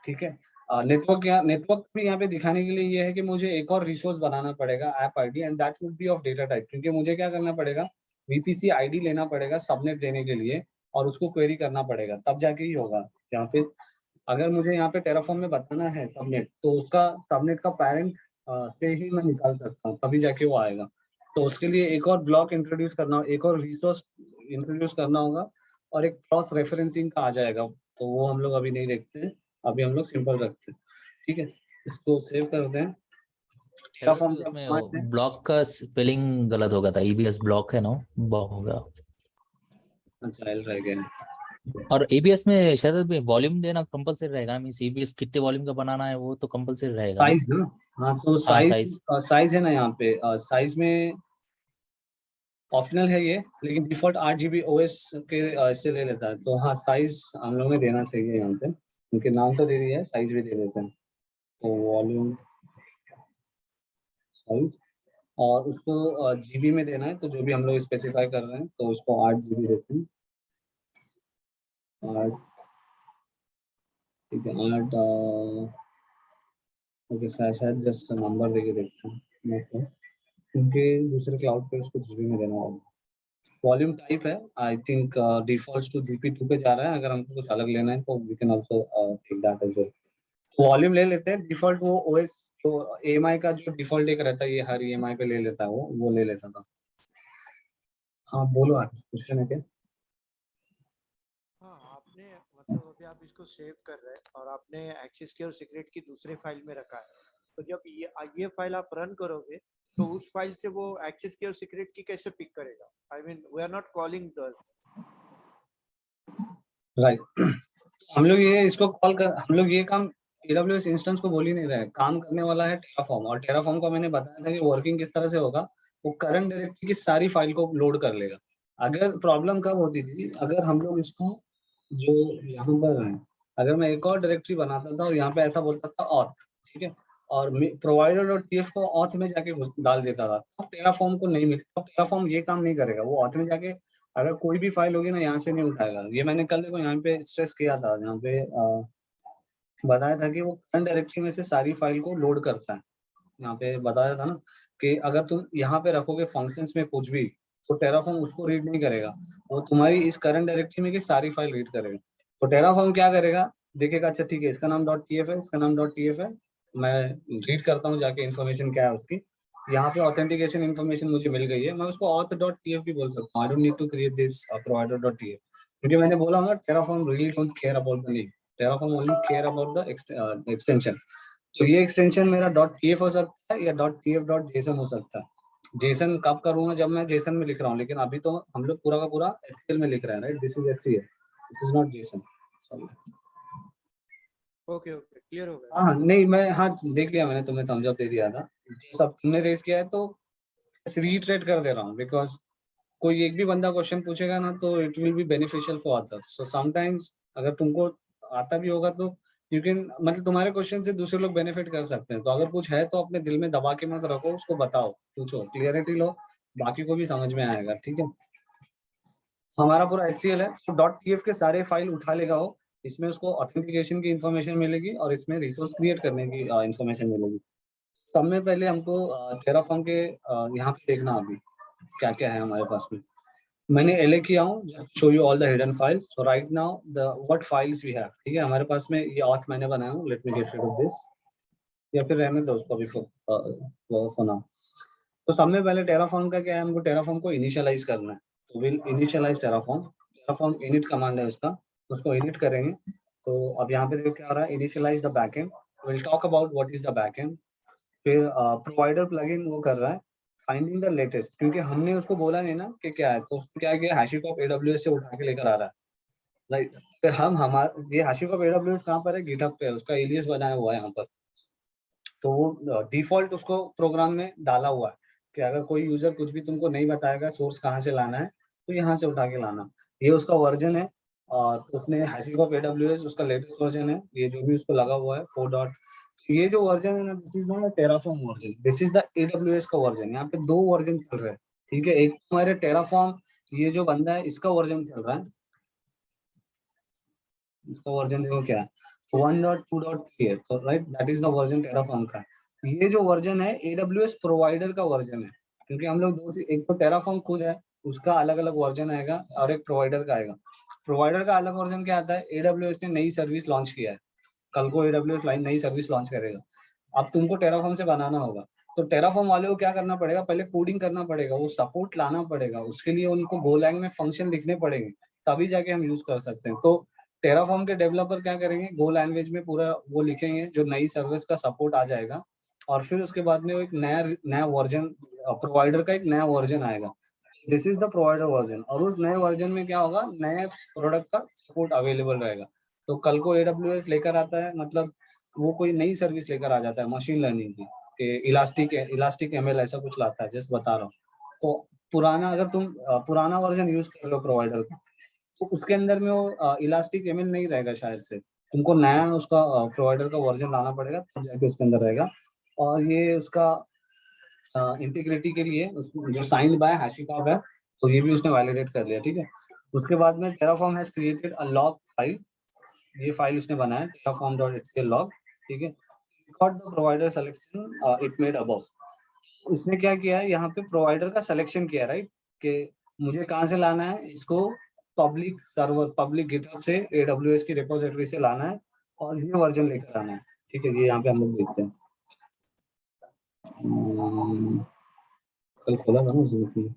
ठीक है, नेटवर्क भी यहाँ पे दिखाने के लिए ये है कि मुझे एक और रिसोर्स बनाना पड़ेगा, app ID, and that would be of data type. क्योंकि मुझे क्या करना पड़ेगा, VPC आईडी लेना पड़ेगा सबनेट देने के लिए और उसको क्वेरी करना पड़ेगा, तब जाके ही होगा. यहाँ पे अगर मुझे यहाँ पे टेराफॉर्म में बताना है सबनेट, तो उसका सबनेट का पेरेंट से ही मैं निकाल सकता हूँ, तभी जाके वो आएगा. तो उसके लिए एक और ब्लॉक इंट्रोड्यूस करना, एक और रिसोर्स इंट्रोड्यूस करना होगा और एक क्रॉस रेफरेंसिंग का आ जाएगा. तो वो हम लोग अभी नहीं देखते हैं, अभी हम लोग सिंपल रखते हैं. ठीक है, इसको सेव करते हैं. सर टेराफॉर्म का उसमें ब्लॉक का स्पेलिंग गलत हो गया था. EBS ब्लॉक है ना, ब्लॉक हो गया. अच्छा रह गया. और ABS में शायद वॉल्यूम देना कंपलसरी रहेगा. मींस EBS कितने वॉल्यूम का बनाना है वो तो कंपलसरी रहेगा ना. साइज ना, हाँ तो हाँ साइज साइज. साइज है ना यहाँ पे. साइज में ऑप्शनल है ये, लेकिन डिफॉल्ट 8 GB OS के इससे ले लेता है. तो हाँ साइज हम लोग में देना चाहिए यहाँ पे, क्योंकि नाम तो दे दिया है, साइज भी दे देते हैं. तो वॉल्यूम साइज, और उसको GB में देना है. तो जो भी हम लोग स्पेसिफाई कर रहे हैं तो उसको 8 GB देते हैं. 8, ठीक है, 8. ओके, शायद जस्ट नंबर देके देखते हैं क्योंकि दूसरे क्लाउड पे उसको GB में देना होगा. वॉल्यूम टाइप है I think default to DP2 पे जा रहा है. अगर हमको कुछ अलग लेना है तो we can also take that as well. Volume ले लेते हैं डिफॉल्ट. वो OS जो EMI का जो डिफॉल्ट एक रहता है, ये हर EMI पे ले लेता है, वो ले लेता था. हाँ बोलो, आप क्वेश्चन है क्या? हाँ, आपने मतलब अभी आप इसको सेव कर रहे हैं और आपने एक्सेस की और सीक्रेट की दूसरे फाइल में रखा है. तो जब ये फाइल आप रन करोगे तो उस फाइल से वो एक्सेस की और सीक्रेट की कैसे पिक करेगा? I mean we are not calling the right. हम लोग ये इसको कॉल कर, हम लोग ये काम AWS इंस्टेंस को बोल ही नहीं रहे हैं. काम करने वाला है टेराफॉर्म, और टेराफॉर्म का मैंने बताया था कि वर्किंग किस तरह से होगा. वो करंट डायरेक्टरी की सारी फाइल को लोड कर लेगा. अगर प्रॉब्लम कब होती थी, अगर हम लोग इसको जो यहाँ पर है, अगर मैं एक और डायरेक्टरी बनाता था और यहाँ पे ऐसा बोलता था ऑथ, ठीक है, और प्रोवाइडर डॉट TF को ऑथ में जाके डाल देता था, तो टेराफॉर्म को नहीं मिलता. टेराफॉर्म ये काम नहीं करेगा. वो ऑथ में जाके अगर कोई भी फाइल होगी ना, यहाँ से नहीं उठाएगा. ये मैंने कल देखो यहाँ पे स्ट्रेस किया था, यहाँ पे बताया था कि वो करंट डायरेक्टरी में से सारी फाइल को लोड करता है. यहाँ पे बताया था ना कि अगर तुम यहाँ पे रखोगे फंक्शंस में कुछ भी, तो टेराफॉर्म उसको रीड नहीं करेगा, वो तुम्हारी इस करंट डायरेक्टरी में की सारी फाइल रीड करेगा। तो टेराफॉर्म क्या करेगा, देखेगा अच्छा ठीक है इसका नाम .tf है, इसका नाम .tf है, मैं रीड करता हूँ जाके इन्फॉर्मेशन क्या है उसकी, यहाँ पे ऑथेंटिकेशन इन्फॉर्मेशन मुझे मिल गई है, मैं उसको auth.tf भी बोल सकता हूँ, I don't need to create this provider.tf, क्योंकि मैंने बोला ना Terraform really don't care about the name, Terraform only care about the extension. तो ये एक्सटेंशन मेरा .tf हो सकता है या .tf.json हो सकता है। जेसन कब करूंगा, जब मैं जेसन में लिख रहा हूँ, लेकिन अभी तो हम लोग पूरा का पूरा एचसीएल में लिख रहे हैं, right, this is HCL, this is not Jason. Okay okay, clear हो गया। हाँ नहीं मैं, हाँ देख लिया मैंने, तुम्हें थम्स अप दे दिया था, जो सब तुमने रेज किया है तो रीट्रेट कर दे रहा हूँ, बिकॉज कोई एक भी बंदा क्वेश्चन पूछेगा ना तो it will be beneficial for others. So sometimes अगर तुमको आता भी होगा तो यू कैन, मतलब तुम्हारे क्वेश्चन से दूसरे लोग बेनिफिट कर सकते हैं, तो अगर कुछ है तो अपने दिल में दबा के मत रखो, उसको बताओ, पूछो, क्लियरिटी लो, बाकी को भी समझ में आएगा, ठीक है। हमारा पूरा HCL है, तो .tf के सारे फाइल उठा लेगा वो, इसमें उसको ऑथेंटिकेशन की इंफॉर्मेशन मिलेगी और इसमें रिसोर्स क्रिएट करने की इंफॉर्मेशन मिलेगी। सब में पहले हमको टेराफॉर्म के यहाँ पे देखना अभी क्या क्या है हमारे पास में। मैंने LA किया हूँ, just show you all the hidden files. So right now the what files we have, ठीक है, हमारे पास में ये ऑथ मैंने बनाया हूँ, let me gate rid of this, या फिर रहने दो उसको अभी फॉर नाउ। तो सब में पहले टेराफॉर्म का क्या है, हमको टेराफॉर्म को इनिशियलाइज करना है, तो will initialize Terraform, Terraform init command है उसका, उसको इनिट करेंगे। तो अब यहाँ पे देखो क्या हो रहा है, initialize the backend, will talk about what is the backend. फिर प्रोवाइडर प्लगइन वो कर रहा है फाइंडिंग द लेटेस्ट, क्योंकि हमने उसको बोला नहीं ना कि क्या है, तो उसको क्या किया, HashiCorp AWS से उठा के लेकर आ रहा है, राइट। फिर हम हमारा ये HashiCorp AWS कहाँ पर है, गिटहब पे है, उसका एलियस बनाया हुआ है यहाँ पर। तो वो डिफॉल्ट उसको प्रोग्राम में डाला हुआ है कि अगर कोई यूजर कुछ भी तुमको नहीं बताएगा सोर्स कहाँ से लाना है, तो यहाँ से उठा के लाना। ये उसका वर्जन है, और उसने HashiCorp AWS उसका लेटेस्ट वर्जन है, ये जो भी उसको लगा हुआ है 4. ये जो वर्जन है ना, this is not Terraform version, this is the AWS का वर्जन। यहाँ पे 2 वर्जन चल रहे हैं, ठीक है, एक हमारे टेराफॉर्म, ये जो बंदा है इसका वर्जन चल रहा है, इसका वर्जन देखो क्या है, 1.2.3 है, तो right that is the version Terraform का। ये जो वर्जन है AWS प्रोवाइडर का वर्जन है, क्योंकि हम लोग दो, एक तो टेराफॉर्म खुद है उसका अलग अलग वर्जन आएगा, और एक प्रोवाइडर का आएगा। प्रोवाइडर का अलग वर्जन क्या आता है, AWS ने नई सर्विस लॉन्च किया है, कल को AWS लाइन नई सर्विस लॉन्च करेगा, अब तुमको टेराफॉर्म से बनाना होगा, तो टेराफॉर्म वाले को क्या करना पड़ेगा, पहले कोडिंग करना पड़ेगा, वो सपोर्ट लाना पड़ेगा, उसके लिए उनको गोलैंग में फंक्शन लिखने पड़ेंगे, तभी जाके हम यूज कर सकते हैं। तो टेराफॉर्म के डेवलपर क्या करेंगे, गो लैंग्वेज में पूरा वो लिखेंगे जो नई सर्विस का सपोर्ट आ जाएगा, और फिर उसके बाद में वो एक नया नया वर्जन, प्रोवाइडर का एक नया वर्जन आएगा, this is the provider version, और उस नए वर्जन में क्या होगा, नए प्रोडक्ट का सपोर्ट अवेलेबल रहेगा। तो कल को AWS लेकर आता है, मतलब वो कोई नई सर्विस लेकर आ जाता है मशीन लर्निंग की, इलास्टिक ML ऐसा कुछ लाता है, जस्ट बता रहा हूँ। तो पुराना, अगर तुम पुराना वर्जन यूज कर लो प्रोवाइडर का, तो उसके अंदर में वो इलास्टिक ML नहीं रहेगा शायद से, तुमको नया उसका प्रोवाइडर का वर्जन लाना पड़ेगा, तब जाके उसके अंदर रहेगा। और ये उसका इंटीग्रिटी के लिए जो साइंड बाय HashiCorp है, तो ये भी उसने वैलिडेट कर लिया, ठीक है। उसके बाद में Terraform has created a log file, ये फाइल उसने बनाया terraform.html log, ठीक है, got the provider selection it made above. उसने क्या किया है, यहाँ पे प्रोवाइडर का सिलेक्शन किया, राइट, कि मुझे कहाँ से लाना है इसको, पब्लिक सर्वर, पब्लिक गिटहब से AWS की रिपोजिटरी से लाना है, और ये वर्जन लेकर आना है, ठीक है। ये यहाँ पे हम लोग देखते हैं, कल खोला था ना उसने,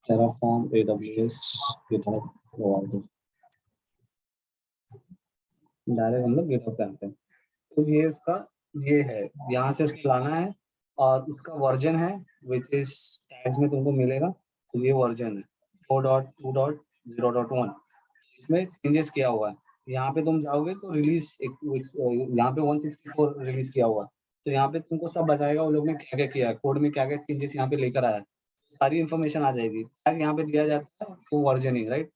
Terraform AWS GitHub provider, direct हम लोग गिटहब पे आते हैं। तो ये उसका, ये है, यहाँ से उसको लाना है, और उसका वर्जन है विच इज टैग्स में तुमको मिलेगा, तो ये वर्जन है 4.2.0.1, इसमें चेंजेस किया हुआ है। यहाँ पे तुम जाओगे तो रिलीज यहाँ पे 164 रिलीज किया हुआ है, तो यहाँ पे तुमको सब बताएगा वो लोग ने क्या क्या किया है, कोड में क्या क्या चेंजेस यहाँ पे लेकर आया है, सारी इन्फॉर्मेशन आ जाएगी। टैग यहाँ पे दिया जाता है फॉर वर्जनिंग, राइट।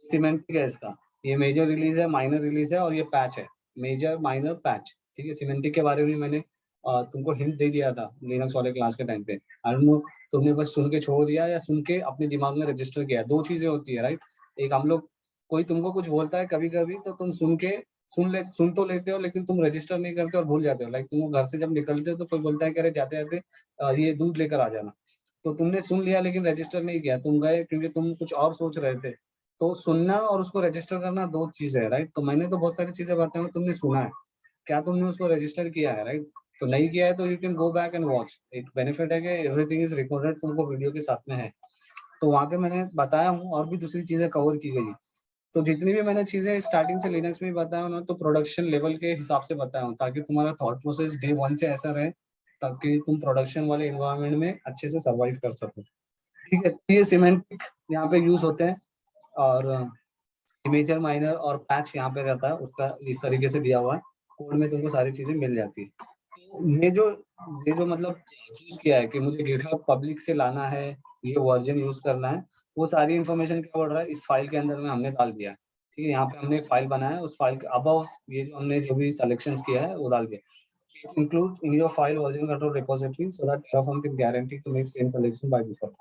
सिमेंटिक है इसका, ये मेजर रिलीज है, माइनर रिलीज है, और ये पैच है, मेजर माइनर पैच, ठीक है। सिमेंटिक के बारे में मैंने तुमको हिंट दे दिया था लिनक्स वाले क्लास के टाइम पे, आई डोंट नो तुमने बस सुन के छोड़ दिया या सुन के अपने दिमाग में रजिस्टर किया, 2 चीजें होती है, राइट। एक हम लोग कोई तुमको कुछ बोलता है कभी कभी तो तुम सुन तो लेते हो, लेकिन तुम रजिस्टर नहीं करते और भूल जाते हो। लाइक तुम घर से जब निकलते हो तो कोई बोलता है कि अरे जाते जाते ये दूध लेकर आ जाना, तो तुमने सुन लिया लेकिन रजिस्टर नहीं किया, तुम गए क्योंकि तुम कुछ और सोच रहे थे। तो सुनना और उसको रजिस्टर करना दो चीजें है, राइट। तो मैंने तो बहुत सारी चीजें बताई हूँ, तुमने सुना है, क्या तुमने उसको रजिस्टर किया है, राइट। तो नहीं किया है तो you can go back and watch. एक बेनिफिट है कि एवरीथिंग इज रिकॉर्डेड, तुमको वीडियो के साथ में है। तो वहाँ पे मैंने बताया हूँ और भी दूसरी चीजें कवर की गई। तो जितनी भी मैंने चीजें स्टार्टिंग से लिनक्स में बताया हूँ ना, तो प्रोडक्शन लेवल के हिसाब से बताया हूँ, ताकि तुम्हारा थॉट प्रोसेस डे वन से ऐसा रहे ताकि तुम प्रोडक्शन वाले इन्वायरमेंट में अच्छे से सर्वाइव कर सको। ठीक है, तो ये सिमेंटिक यहाँ पे यूज होते हैं, और मेजर माइनर और पैच यहाँ पे रहता है उसका, इस तरीके से दिया हुआ है कोड में, तुमको सारी चीजें मिल जाती है। ये जो मतलब चूज किया है कि मुझे गिटहब पब्लिक से लाना है, ये वर्जन यूज करना है, वो सारी इन्फॉर्मेशन क्या बढ़ रहा है इस फाइल के अंदर में हमने डाल दिया है। ठीक है, यहाँ पे हमने एक फाइल बनाया है, उस फाइल के अबव ये जो हमने जो भी सिलेक्शन किया है वो डाल दिया। Include in your file version control repository so that Terraform can guarantee to make same selection by default.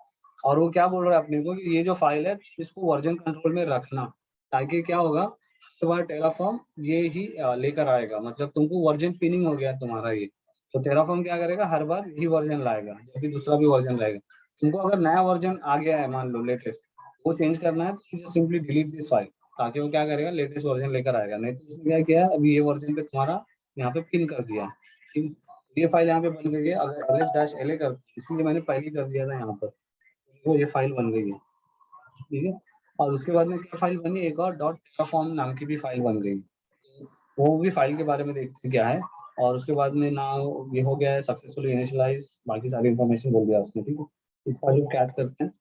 और वो क्या बोल रहा है अपने को कि ये जो फाइल है इसको वर्जन कंट्रोल में रखना, ताकि क्या होगा हर बार टेराफॉर्म ये ही लेकर आएगा, मतलब तुमको वर्जन पिनिंग हो गया तुम्हारा ये। तो टेराफॉर्म क्या करेगा, हर बार यही वर्जन लाएगा, जब भी दूसरा भी वर्जन लाएगा। तुमको अगर नया वर्जन आ गया है मान लो लेटेस्ट, वो चेंज करना है तो सिंपली डिलीट दिस फाइल, ताकि वो क्या करेगा लेटेस्ट वर्जन लेकर आएगा। नहीं तो उसने क्या किया है, अभी ये वर्जन पे तुम्हारा यहाँ पे पिन कर दिया है। ठीक है? ये फाइल यहाँ पे बन गई है, अगर ls-la कर, इसलिए मैंने पहले ही कर दिया था यहाँ पर, वो ये फाइल बन गई है। ठीक है, और उसके बाद में क्या फाइल बनी, एक और डॉट टेराफॉर्म नाम की भी फाइल बन गई। वो भी फाइल के बारे में देखते हैं क्या है। और उसके बाद में ना ये हो गया है सक्सेसफुली इनिशियलाइज, बाकी सारी इन्फॉर्मेशन बोल दिया उसने। ठीक है, इस फाइल को कैट करते हैं,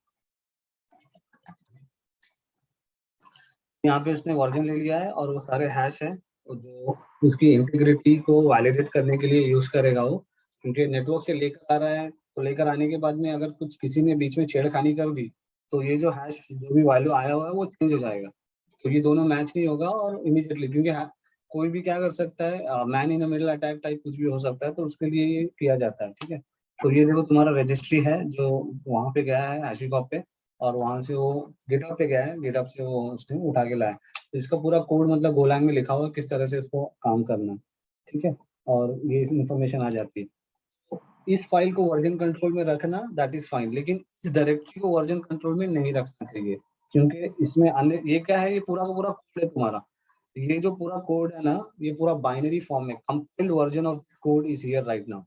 यहाँ पे उसने वर्जन ले लिया है और वो सारे हैश है जो उसकी इंटीग्रिटी को वैलिडेट करने के लिए यूज करेगा वो, क्योंकि नेटवर्क से लेकर आ रहा है। तो लेकर आने के बाद में अगर कुछ किसी ने बीच में छेड़खानी कर दी तो ये जो हैश जो भी वैल्यू आया हुआ है वो चेंज हो जाएगा। तो ये दोनों मैच नहीं होगा और इमीडिएटली, क्योंकि कोई भी क्या कर सकता है, man in middle attack type कुछ भी हो सकता है, तो उसके लिए ये किया जाता है। ठीक है, तो ये देखो तुम्हारा रजिस्ट्री है जो वहाँ पे गया है हैशिकॉप पे, और वहां से वो गिटहब पे गया है, गिटहब से वो उसने उठा के लाया। तो इसका पूरा कोड मतलब गोlang में लिखा हुआ है किस तरह से इसको काम करना है। ठीक है, और ये इन्फॉर्मेशन आ जाती है। तो इस फाइल को वर्जन कंट्रोल में रखना दैट इज फाइन, लेकिन इस डायरेक्टरी को वर्जन कंट्रोल में नहीं रखना चाहिए, क्योंकि इसमें अन्य ये क्या है, ये पूरा का पूरा कोड है तुम्हारा। ये जो पूरा कोड है ना, ये पूरा बाइनरी फॉर्म में, compiled version of code is here right now,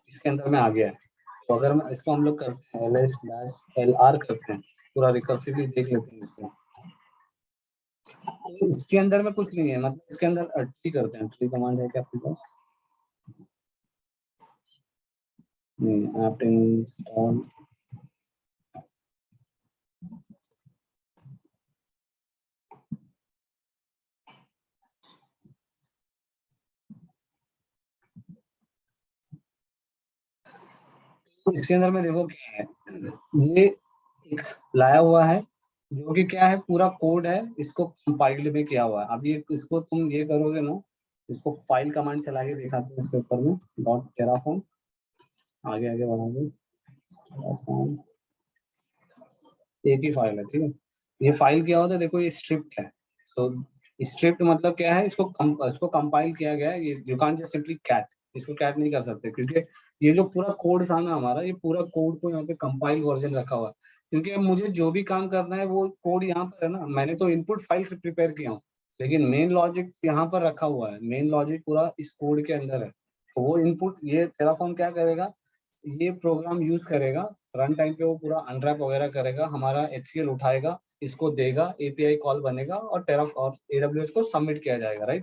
इसके अंदर में आ गया है। तो अगर मैं इसको हम लोग करते हैं ls-lr करते हैं, पूरा रिकर्सिवली देख लेते हैं इसको, तो इसके अंदर में कुछ नहीं है, मतलब इसके अंदर ट्री करते हैं। ट्री कमांड है क्या आपके पास? नहीं, आप इंस्टॉल तो इसके अंदर में देखो क्या है, ये एक लाया हुआ है जो कि क्या है, पूरा कोड है, इसको कंपाइल्ड में किया हुआ है। अब ये इसको तुम ये करोगे ना, इसको फाइल कमांड चला के दिखाते हैं इसके ऊपर में, डॉट टेराफॉर्म, आगे आगे बढ़ाओगे, एक ही फाइल है। ठीक है, ये फाइल क्या होता है, देखो ये स्क्रिप्ट है। तो स्क्रिप्ट मतलब क्या है, इसको कंपाइल किया गया है। ये you can't just simply cat, इसको कैट नहीं कर सकते, क्योंकि ये जो पूरा कोड था ना हमारा, ये पूरा कोड को यहाँ पे कंपाइल वर्जन रखा हुआ है। क्योंकि अब मुझे जो भी काम करना है वो कोड यहाँ पर है ना, मैंने तो इनपुट फाइल प्रिपेयर किया हूँ, लेकिन मेन लॉजिक यहाँ पर रखा हुआ है, मेन लॉजिक पूरा इस कोड के अंदर है। तो वो इनपुट ये टेराफॉर्म क्या करेगा, ये प्रोग्राम यूज करेगा, रन टाइम पे वो पूरा अनरैप वगैरह करेगा, हमारा HCL उठाएगा, इसको देगा, API कॉल बनेगा और टेरा और AWS को सबमिट किया जाएगा, राइट।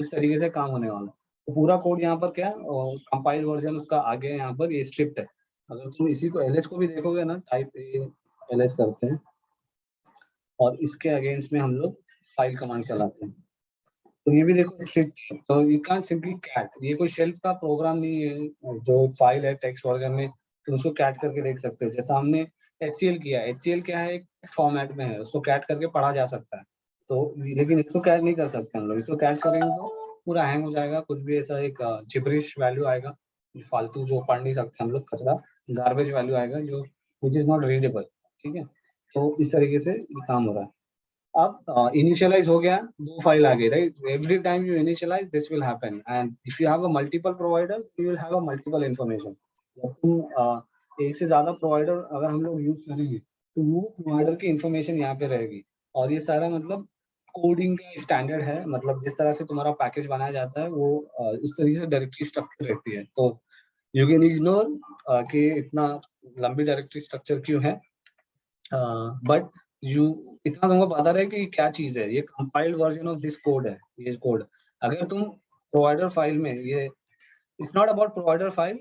इस तरीके से काम होने वाला है। तो पूरा कोड यहाँ पर क्या है, कंपाइल वर्जन उसका आगे है, यहाँ पर ये स्क्रिप्ट है। अगर तुम इसी को LS को भी देखोगे ना, टाइप LS करते हैं और इसके अगेंस्ट में हम लोग फाइल कमांड चलाते हैं, तो ये भी देखो स्ट्रिक्ट। तो यू कांट सिंपली कैट, ये कोई शेल्फ का प्रोग्राम नहीं है जो फाइल है टेक्स्ट वर्जन में तुम उसको कैट करके देख सकते हो। जैसा हमने HCL किया, HCL क्या है, एक फॉर्मेट में है, उसको कैट करके पढ़ा जा सकता है। तो लेकिन इसको कैट नहीं कर सकते हम लोग, इसको कैट करेंगे तो पूरा हैंग हो जाएगा, कुछ भी ऐसा एक जिब्रिश वैल्यू आएगा जो फालतू, जो पढ़ नहीं सकते हम लोग, कचरा गार्बेज वैल्यू आएगा जो विच इज नॉट रीडेबल। ठीक है, तो इस तरीके से ये काम हो रहा है। अब इनिशियलाइज हो गया, 2 फाइल आ गई, right? Every time you initialize this will happen, and if you have a multiple provider you will have a multiple information. जब तुम एक से ज्यादा प्रोवाइडर अगर हम लोग यूज करेंगे तो वो प्रोवाइडर की इन्फॉर्मेशन यहाँ पे रहेगी। और ये सारा मतलब कोडिंग का स्टैंडर्ड है, मतलब जिस तरह से तुम्हारा पैकेज बनाया जाता है वो इस तरीके से डायरेक्टरी स्ट्रक्चर रहती है। तो यू कैन इग्नोर कि इतना लंबी डायरेक्टरी स्ट्रक्चर क्यों है, बट यू इतना तुमको पता रहे कि क्या चीज है, ये compiled version of this code है। ये कोड अगर तुम प्रोवाइडर फाइल में, ये it's not about provider file,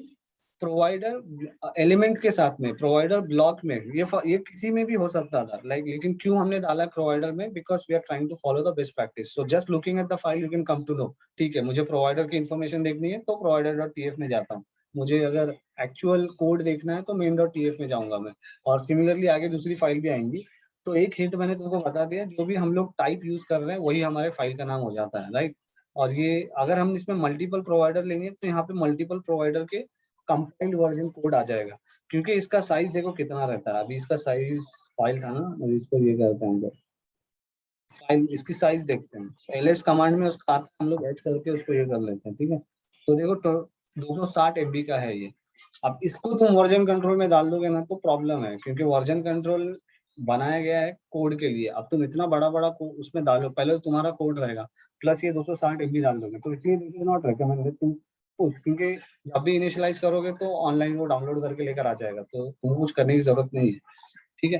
provider element के साथ में, प्रोवाइडर ब्लॉक में, ये किसी में भी हो सकता था, लाइक लेकिन क्यों हमने डाला प्रोवाइडर में? Because we are trying to follow the best practice. So just looking at the file you can come to know, ठीक है मुझे प्रोवाइडर की इन्फॉर्मेशन देखनी है तो provider.tf में जाता हूँ, मुझे अगर एक्चुअल कोड देखना है तो main.tf में जाऊंगा मैं। और सिमिलरली आगे दूसरी फाइल भी आएंगी। तो एक हिंट मैंने तुमको बता दिया, जो भी हम लोग टाइप यूज कर रहे हैं वही हमारे फाइल का नाम हो जाता है, राइट? और ये अगर हम इसमें मल्टीपल प्रोवाइडर लेंगे तो यहाँ पे मल्टीपल प्रोवाइडर के कंपाइल्ड वर्जन कोड आ जाएगा, क्योंकि इसका साइज देखो कितना रहता है। अभी इसका साइज फाइल था ना, अभी इसको ये करते हैं अंदर, फाइल इसकी साइज देखते हैं। एलएस कमांड में उसका आता है, हम लोग ऐड करके उसको ये कर लेते हैं, ठीक है? तो देखो तो 260 MB का है ये। अब इसको तुम वर्जन कंट्रोल में डाल दोगे ना तो प्रॉब्लम है, क्योंकि वर्जन कंट्रोल बनाया गया है कोड के लिए। अब तुम इतना बड़ा बड़ा उसमें डालो, पहले तो तुम्हारा कोड रहेगा प्लस ये 260 MB डाल दोगे, तो इसलिए दिस इज नॉट रिकमेंडेड तुम पुश, क्योंकि जब भी इनिशियलाइज करोगे तो ऑनलाइन वो डाउनलोड करके लेकर आ जाएगा, तो तुमको कुछ करने की जरूरत नहीं है, ठीक है?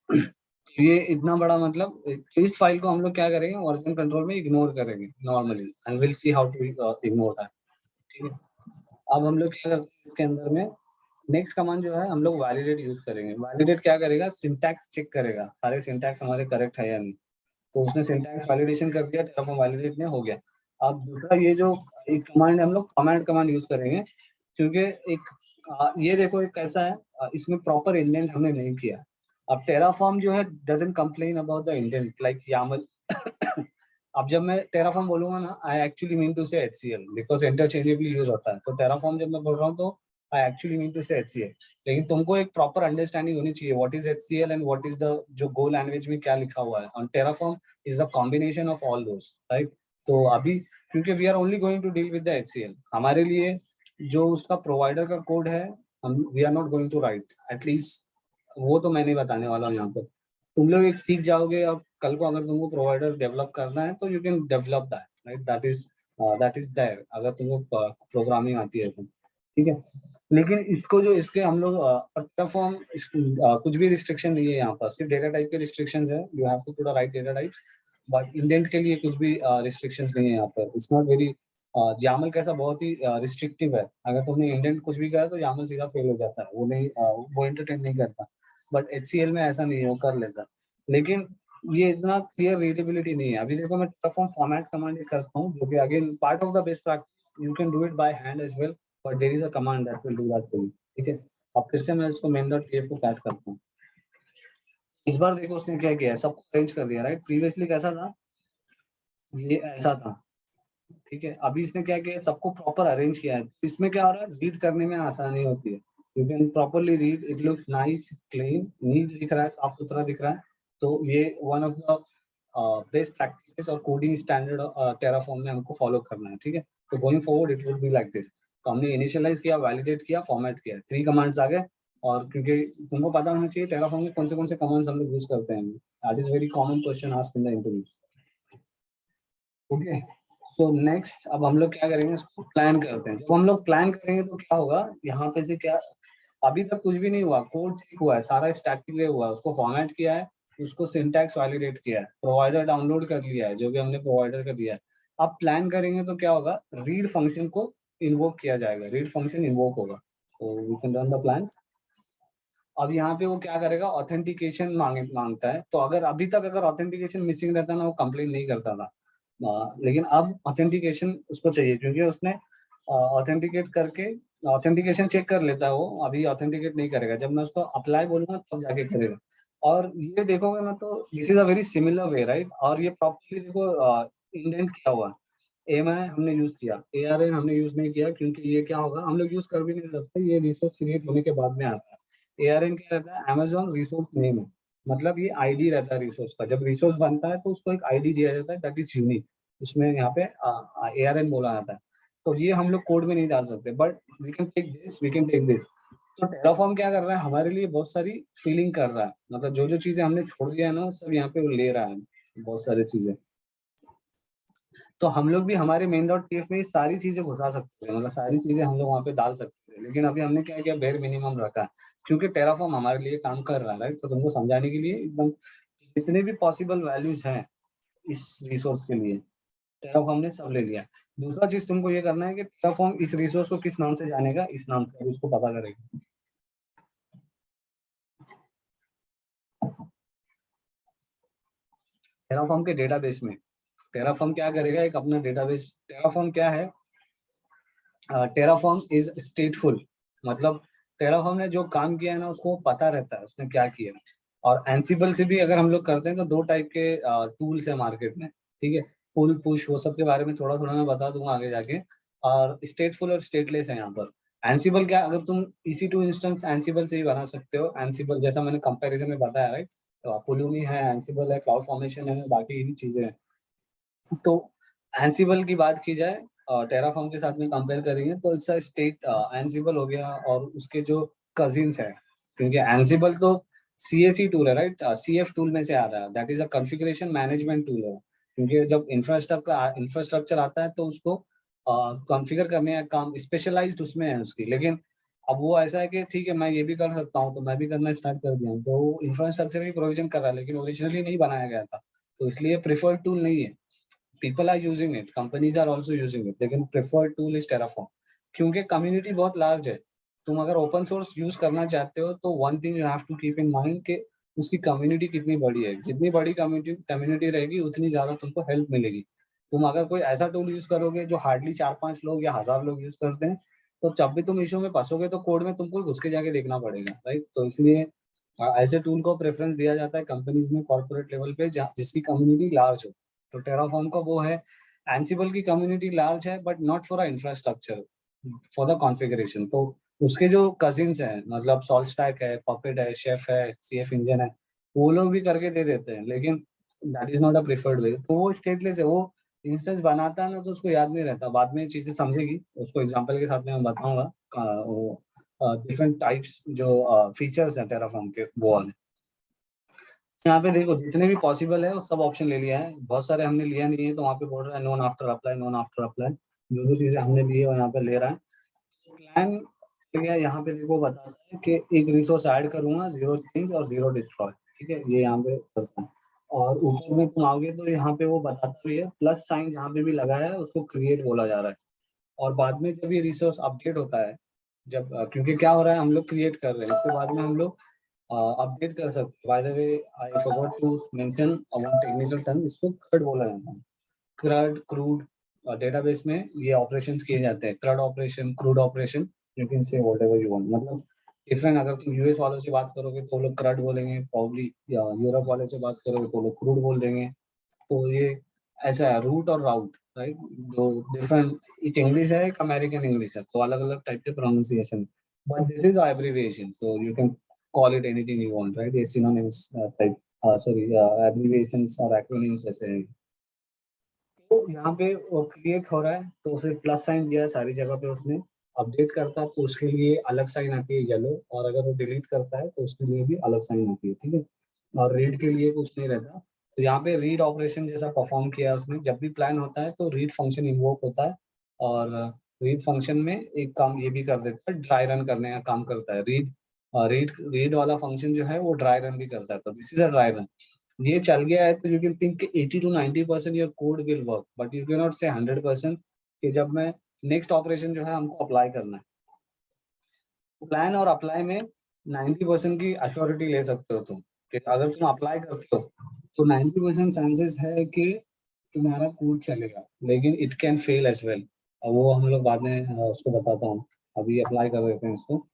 तो ये इतना बड़ा मतलब, तो इस फाइल को हम लोग क्या करेंगे, वर्जन कंट्रोल में इग्नोर करेंगे normally, and will see how to ignore that, ठीक है? अब हम लोग क्या करते हैं इसके अंदर में, नेक्स्ट कमांड जो है हम लोग वैलिडेट यूज करेंगे। वैलिडेट क्या करेगा, सिंटैक्स चेक करेगा सारे सिंटैक्स हमारे करेक्ट है या नहीं। तो उसने सिंटैक्स वैलिडेशन कर दिया, टेराफॉर्म वैलिडेट में हो गया। अब दूसरा ये जो एक कमांड है, हम लोग फॉर्मेट कमांड यूज करेंगे, क्योंकि एक ये देखो एक कैसा है, इसमें प्रॉपर इंडेंट हमने नहीं किया। अब टेराफॉर्म जो है doesn't complain about the indent like YAML. अब जब मैं टेराफॉर्म बोलूंगा ना, I actually mean to say HCL, because interchangeably use होता है। तो टेराफॉर्म जब मैं बोल रहा हूँ तो I actually mean to say HCL। लेकिन तुमको एक प्रॉपर अंडरस्टैंडिंग होनी चाहिए what is HCL and what is the जो गो लैंग्वेज में क्या लिखा हुआ है। और Terraform is the combination of all those, right? तो अभी क्योंकि we are only going to deal with the HCL, हमारे लिए जो उसका प्रोवाइडर का कोड है हम we are not going to write, at least वो तो मैं नहीं बताने वाला हूँ यहाँ पर। तुम लोग एक सीख जाओगे, और कल को अगर तुमको प्रोवाइडर डेवलप करना है तो you can develop that, right? That is there, अगर तुमको प्रोग्रामिंग आती है तो, ठीक है? लेकिन इसको जो इसके हम लोग प्लेटफॉर्म कुछ भी रिस्ट्रिक्शन नहीं है यहाँ पर, सिर्फ डेटा टाइप के रिस्ट्रिक्शंस है, you have to put the right data types. But indent के लिए कुछ भी रिस्ट्रिक्शंस नहीं है यहाँ पर, इट्स नॉट वेरी यामल कैसा बहुत ही रिस्ट्रिक्टिव है। अगर तुमने इंडेंट कुछ भी करा तो यामल सीधा फेल हो जाता है, वो नहीं वो एंटरटेन नहीं करता। बट HCL में ऐसा नहीं है, वो कर लेता। लेकिन ये इतना क्लियर रीडेबिलिटी नहीं है। अभी देखो मैं टेराफॉर्म फॉर्मेट कमांड ये करता हूँ, जो कि again part of the best practice, you can do it by hand as well, but there is a command that will do that for you, ठीक है? अब फिर से मैं इसको main.tf को कैच करता हूँ। इस बार देखो उसने क्या किया है, सबको अरेंज कर दिया, राइट? प्रीवियसली कैसा था, ये ऐसा था, ठीक है? अभी इसने क्या किया है, सबको प्रॉपर अरेंज किया है। तो इसमें क्या हो रहा है, रीड करने में आसानी होती है, you can properly read, it looks nice, clean, neat दिख रहा है, साफ सुथरा दिख रहा है। तो ये one of the best practices और कोडिंग स्टैंडर्ड टेराफॉर्म में हमको फॉलो करना है, ठीक है? तो going forward it will be like this. तो हमने इनिशियलाइज किया, वैलिडेट किया, फॉर्मेट किया, 3 कमांड्स आ गए। और क्योंकि तुमको पता होना चाहिए टेराफॉर्म में कौन से कमांड्स हम लोग यूज करते हैं, that is very common question asked in the interview, okay? So next अब हम लोग क्या करेंगे, इसको प्लान करते हैं। जब हम लोग प्लान करेंगे तो क्या होगा, यहाँ पे से क्या, अभी तक कुछ भी नहीं हुआ, कोड ठीक हुआ है, सारा स्टैटिक हुआ है, उसको फॉर्मेट किया है, उसको सिंटैक्स वैलिडेट किया है, प्रोवाइडर डाउनलोड कर लिया है, जो भी हमने प्रोवाइडर का दिया है। अब प्लान करेंगे तो क्या होगा, रीड फंक्शन को इन्वोक किया जाएगा, रीड फंक्शन इन्वोक होगा। तो we can run the plan. अब यहाँ पे वो क्या करेगा, ऑथेंटिकेशन मांगता है। तो अगर अभी तक अगर ऑथेंटिकेशन मिसिंग रहता ना, वो कंप्लेन नहीं करता था। लेकिन अब ऑथेंटिकेशन उसको चाहिए, क्योंकि उसने ऑथेंटिकेट करके ऑथेंटिकेशन चेक कर लेता है। वो अभी ऑथेंटिकेट नहीं करेगा, जब मैं उसको अप्लाई बोलूंगा तब जाके करेगा। और ये देखोगे ना तो this is a very similar way, right? और ये प्रॉपर्ली देखो इंडेंट किया हुआ है। AMI हमने यूज किया, ARN हमने यूज नहीं किया, क्योंकि ये क्या होगा, हम लोग यूज कर भी नहीं सकते, ये रिसोर्स क्रिएट होने के बाद में आता है। ARN क्या रहता है, अमेजॉन रिसोर्स नेम है। मतलब ये आईडी रहता है रिसोर्स का। जब रिसोर्स बनता है तो उसको एक आईडी दिया जाता है दैट इज यूनिक, उसमें यहाँ पे ARN बोला जाता है। तो ये हम लोग कोड में नहीं डाल सकते, but we can take this, we can take this. तो टेराफॉर्म क्या कर रहा है हमारे लिए, बहुत सारी फीलिंग कर रहा है, मतलब जो जो चीजें हमने छोड़ दिया है ना सब यहाँ पे वो ले रहा है, बहुत सारी चीजें। तो हम लोग भी हमारे main.pf में ये सारी चीजें घुसा सकते हैं, मतलब सारी चीजें हम लोग वहाँ पे डाल सकते हैं, लेकिन अभी हमने क्या किया, बेयर मिनिमम रखा है, क्योंकि टेराफॉर्म हमारे लिए काम कर रहा है, राइट। तो तुमको समझाने के लिए एकदम जितने भी पॉसिबल वैल्यूज हैं इस रिसोर्स के लिए, टेराफॉर्म ने सब ले लिया। दूसरा चीज तुमको ये करना है कि टेराफॉर्म इस रिसोर्स को किस नाम से जानेगा, इस नाम से अभी उसको पता करेगा। टेराफॉर्म के डेटाबेस में टेराफॉर्म क्या करेगा, एक अपना डेटाबेस। टेराफॉर्म क्या है, टेराफॉर्म इज स्टेटफुल, मतलब टेराफॉर्म ने जो काम किया है ना उसको पता रहता है उसने क्या किया। और एंसिबल से भी अगर हम लोग करते हैं तो दो टाइप के टूल्स है मार्केट में, ठीक है। पुल पुश वो सब के बारे में थोड़ा थोड़ा मैं बता दूंगा आगे जाके। और स्टेटफुल और स्टेटलेस है यहाँ पर। एंसिबल क्या, अगर तुम EC2 इंस्टेंस एंसिबल से ही बना सकते हो। एंसिबल जैसा मैंने कंपैरिजन में बताया, राइट। तो पुलुमी है, एंसिबल है, क्लाउड फॉर्मेशन है, बाकी यही चीजें हैं। तो एंसिबल की बात की जाए टेराफॉर्म के साथ में कंपेयर करेंगे तो इट्स अ स्टेट एंसिबल हो गया, और उसके जो कजिन्स है, क्योंकि एंसिबल तो CAC टूल है, राइट। CF टूल में से आ रहा है, that is a configuration management tool है। क्योंकि जब इंफ्रास्ट्रक्चर आता है तो उसको कॉन्फ़िगर करने का काम स्पेशलाइज्ड उसमें है उसकी। लेकिन अब वो ऐसा है कि ठीक है मैं ये भी कर सकता हूँ, तो मैं भी करना स्टार्ट कर दिया हूँ, तो वो इंफ्रास्ट्रक्चर की प्रोविजन कर रहा है, लेकिन ओरिजिनली नहीं बनाया गया था, तो इसलिए प्रेफर्ड टूल नहीं है। people are using it, companies are also using it, लेकिन preferred tool is Terraform, क्योंकि कम्युनिटी बहुत लार्ज है। तुम अगर ओपन सोर्स यूज करना चाहते हो तो one thing you have to keep in mind कि उसकी कम्युनिटी कितनी बड़ी है। जितनी बड़ी कम्युनिटी रहेगी उतनी ज्यादा तुमको हेल्प मिलेगी। तुम अगर कोई ऐसा टूल यूज करोगे जो हार्डली 4-5 लोग या 1000 लोग यूज करते हैं, तो जब भी तुम इशू में फंसोगे तो कोड में तुमको घुस के जाके देखना पड़ेगा, राइट। तो इसलिए ऐसे टूल को प्रेफरेंस दिया जाता है कंपनीज में कॉर्पोरेट लेवल पे जिसकी कम्युनिटी लार्ज हो। तो टेराफॉर्म का वो है। एंसिबल की कम्युनिटी लार्ज है but not for infrastructure, for the configuration. तो उसके जो कजिन्स हैं, मतलब सॉल्ट स्टैक है, पपेट है, शेफ है, CF इंजन है, वो लोग भी करके दे देते हैं, लेकिन that is not a preferred way. तो वो स्टेटलेस है, वो इंस्टेंस बनाता है ना तो उसको याद नहीं रहता, बाद में चीजें समझेगी, उसको एग्जांपल के साथ में मैं बताऊंगा। वो डिफरेंट टाइप्स जो फीचर्स हैं टेराफॉर्म के वो वाले। यहाँ पे देखो जितने भी पॉसिबल है वो सब ऑप्शन ले लिया है, बहुत सारे हमने लिया नहीं है, तो वहाँ पे बोल रहा है non after apply, non after apply. जो जो चीजें हमने ली है वो यहाँ पे ले रहा है। प्लान क्या यहाँ पे देखो बताता है कि एक रिसोर्स ऐड करूंगा, 0 चेंज और 0 डिस्ट्रॉय, ठीक है, ये यहाँ पे करता है। और ऊपर में तुम आओगे तो यहाँ पे वो बताता भी है, प्लस साइन जहाँ पे भी लगाया है उसको क्रिएट बोला जा रहा है। और बाद में जब ये रिसोर्स अपडेट होता है, जब क्योंकि क्या हो रहा है हम लोग क्रिएट कर रहे हैं, उसके बाद में हम लोग अपडेट कर सकते हैं। By the way I forgot to mention one technical term, इसको CRUD बोला जाता है। CRUD क्रूड डेटाबेस में ये ऑपरेशंस किए जाते हैं, CRUD operation, crude operation, you can say whatever you want. मतलब डिफरेंट, अगर तुम US वालों से बात करोगे तो लोग CRUD बोलेंगे प्रॉब्ली, या यूरोप वाले से बात करोगे तो लोग क्रूड बोल देंगे। तो ये ऐसा है, रूट और राउट, राइट। दो डिफरेंट, एक इंग्लिश है एक अमेरिकन इंग्लिश है, तो अलग अलग टाइप के pronunciation, but this is abbreviation, so you can call it anything you want, right? ये synonyms type, sorry, abbreviations और acronyms जैसे हैं। तो यहाँ पे वो क्रिएट हो रहा है तो उसे प्लस साइन दिया है सारी जगह पे उसने। अपडेट करता है तो उसके लिए अलग साइन आती है येलो, और अगर वो डिलीट करता है तो उसके लिए भी अलग साइन आती है, ठीक है। और रीड के लिए कुछ नहीं रहता। तो यहाँ पे रीड ऑपरेशन जैसा परफॉर्म किया उसने, जब भी प्लान होता है तो रीड फंक्शन इन्वोक होता है। और रीड फंक्शन में एक काम ये भी कर देता है, ड्राई रन करने का काम करता है। रीड वाला फंक्शन जो है वो ड्राई रन भी करता है, तो this is a dry run. ये चल गया है तो you can think 80 to 90% your code will work, but you can not से 100% कि जब मैं नेक्स्ट ऑपरेशन जो है हमको अप्लाई करना है। प्लान और अप्लाई में 90% की अश्योरिटी ले सकते हो तुम, कि अगर तुम अप्लाई करते हो तो 90% चांसेस है कि तुम्हारा कोड चलेगा, लेकिन it can fail as well. और वो हम लोग बाद में उसको बताता हूँ। अभी अप्लाई कर देते हैं इसको।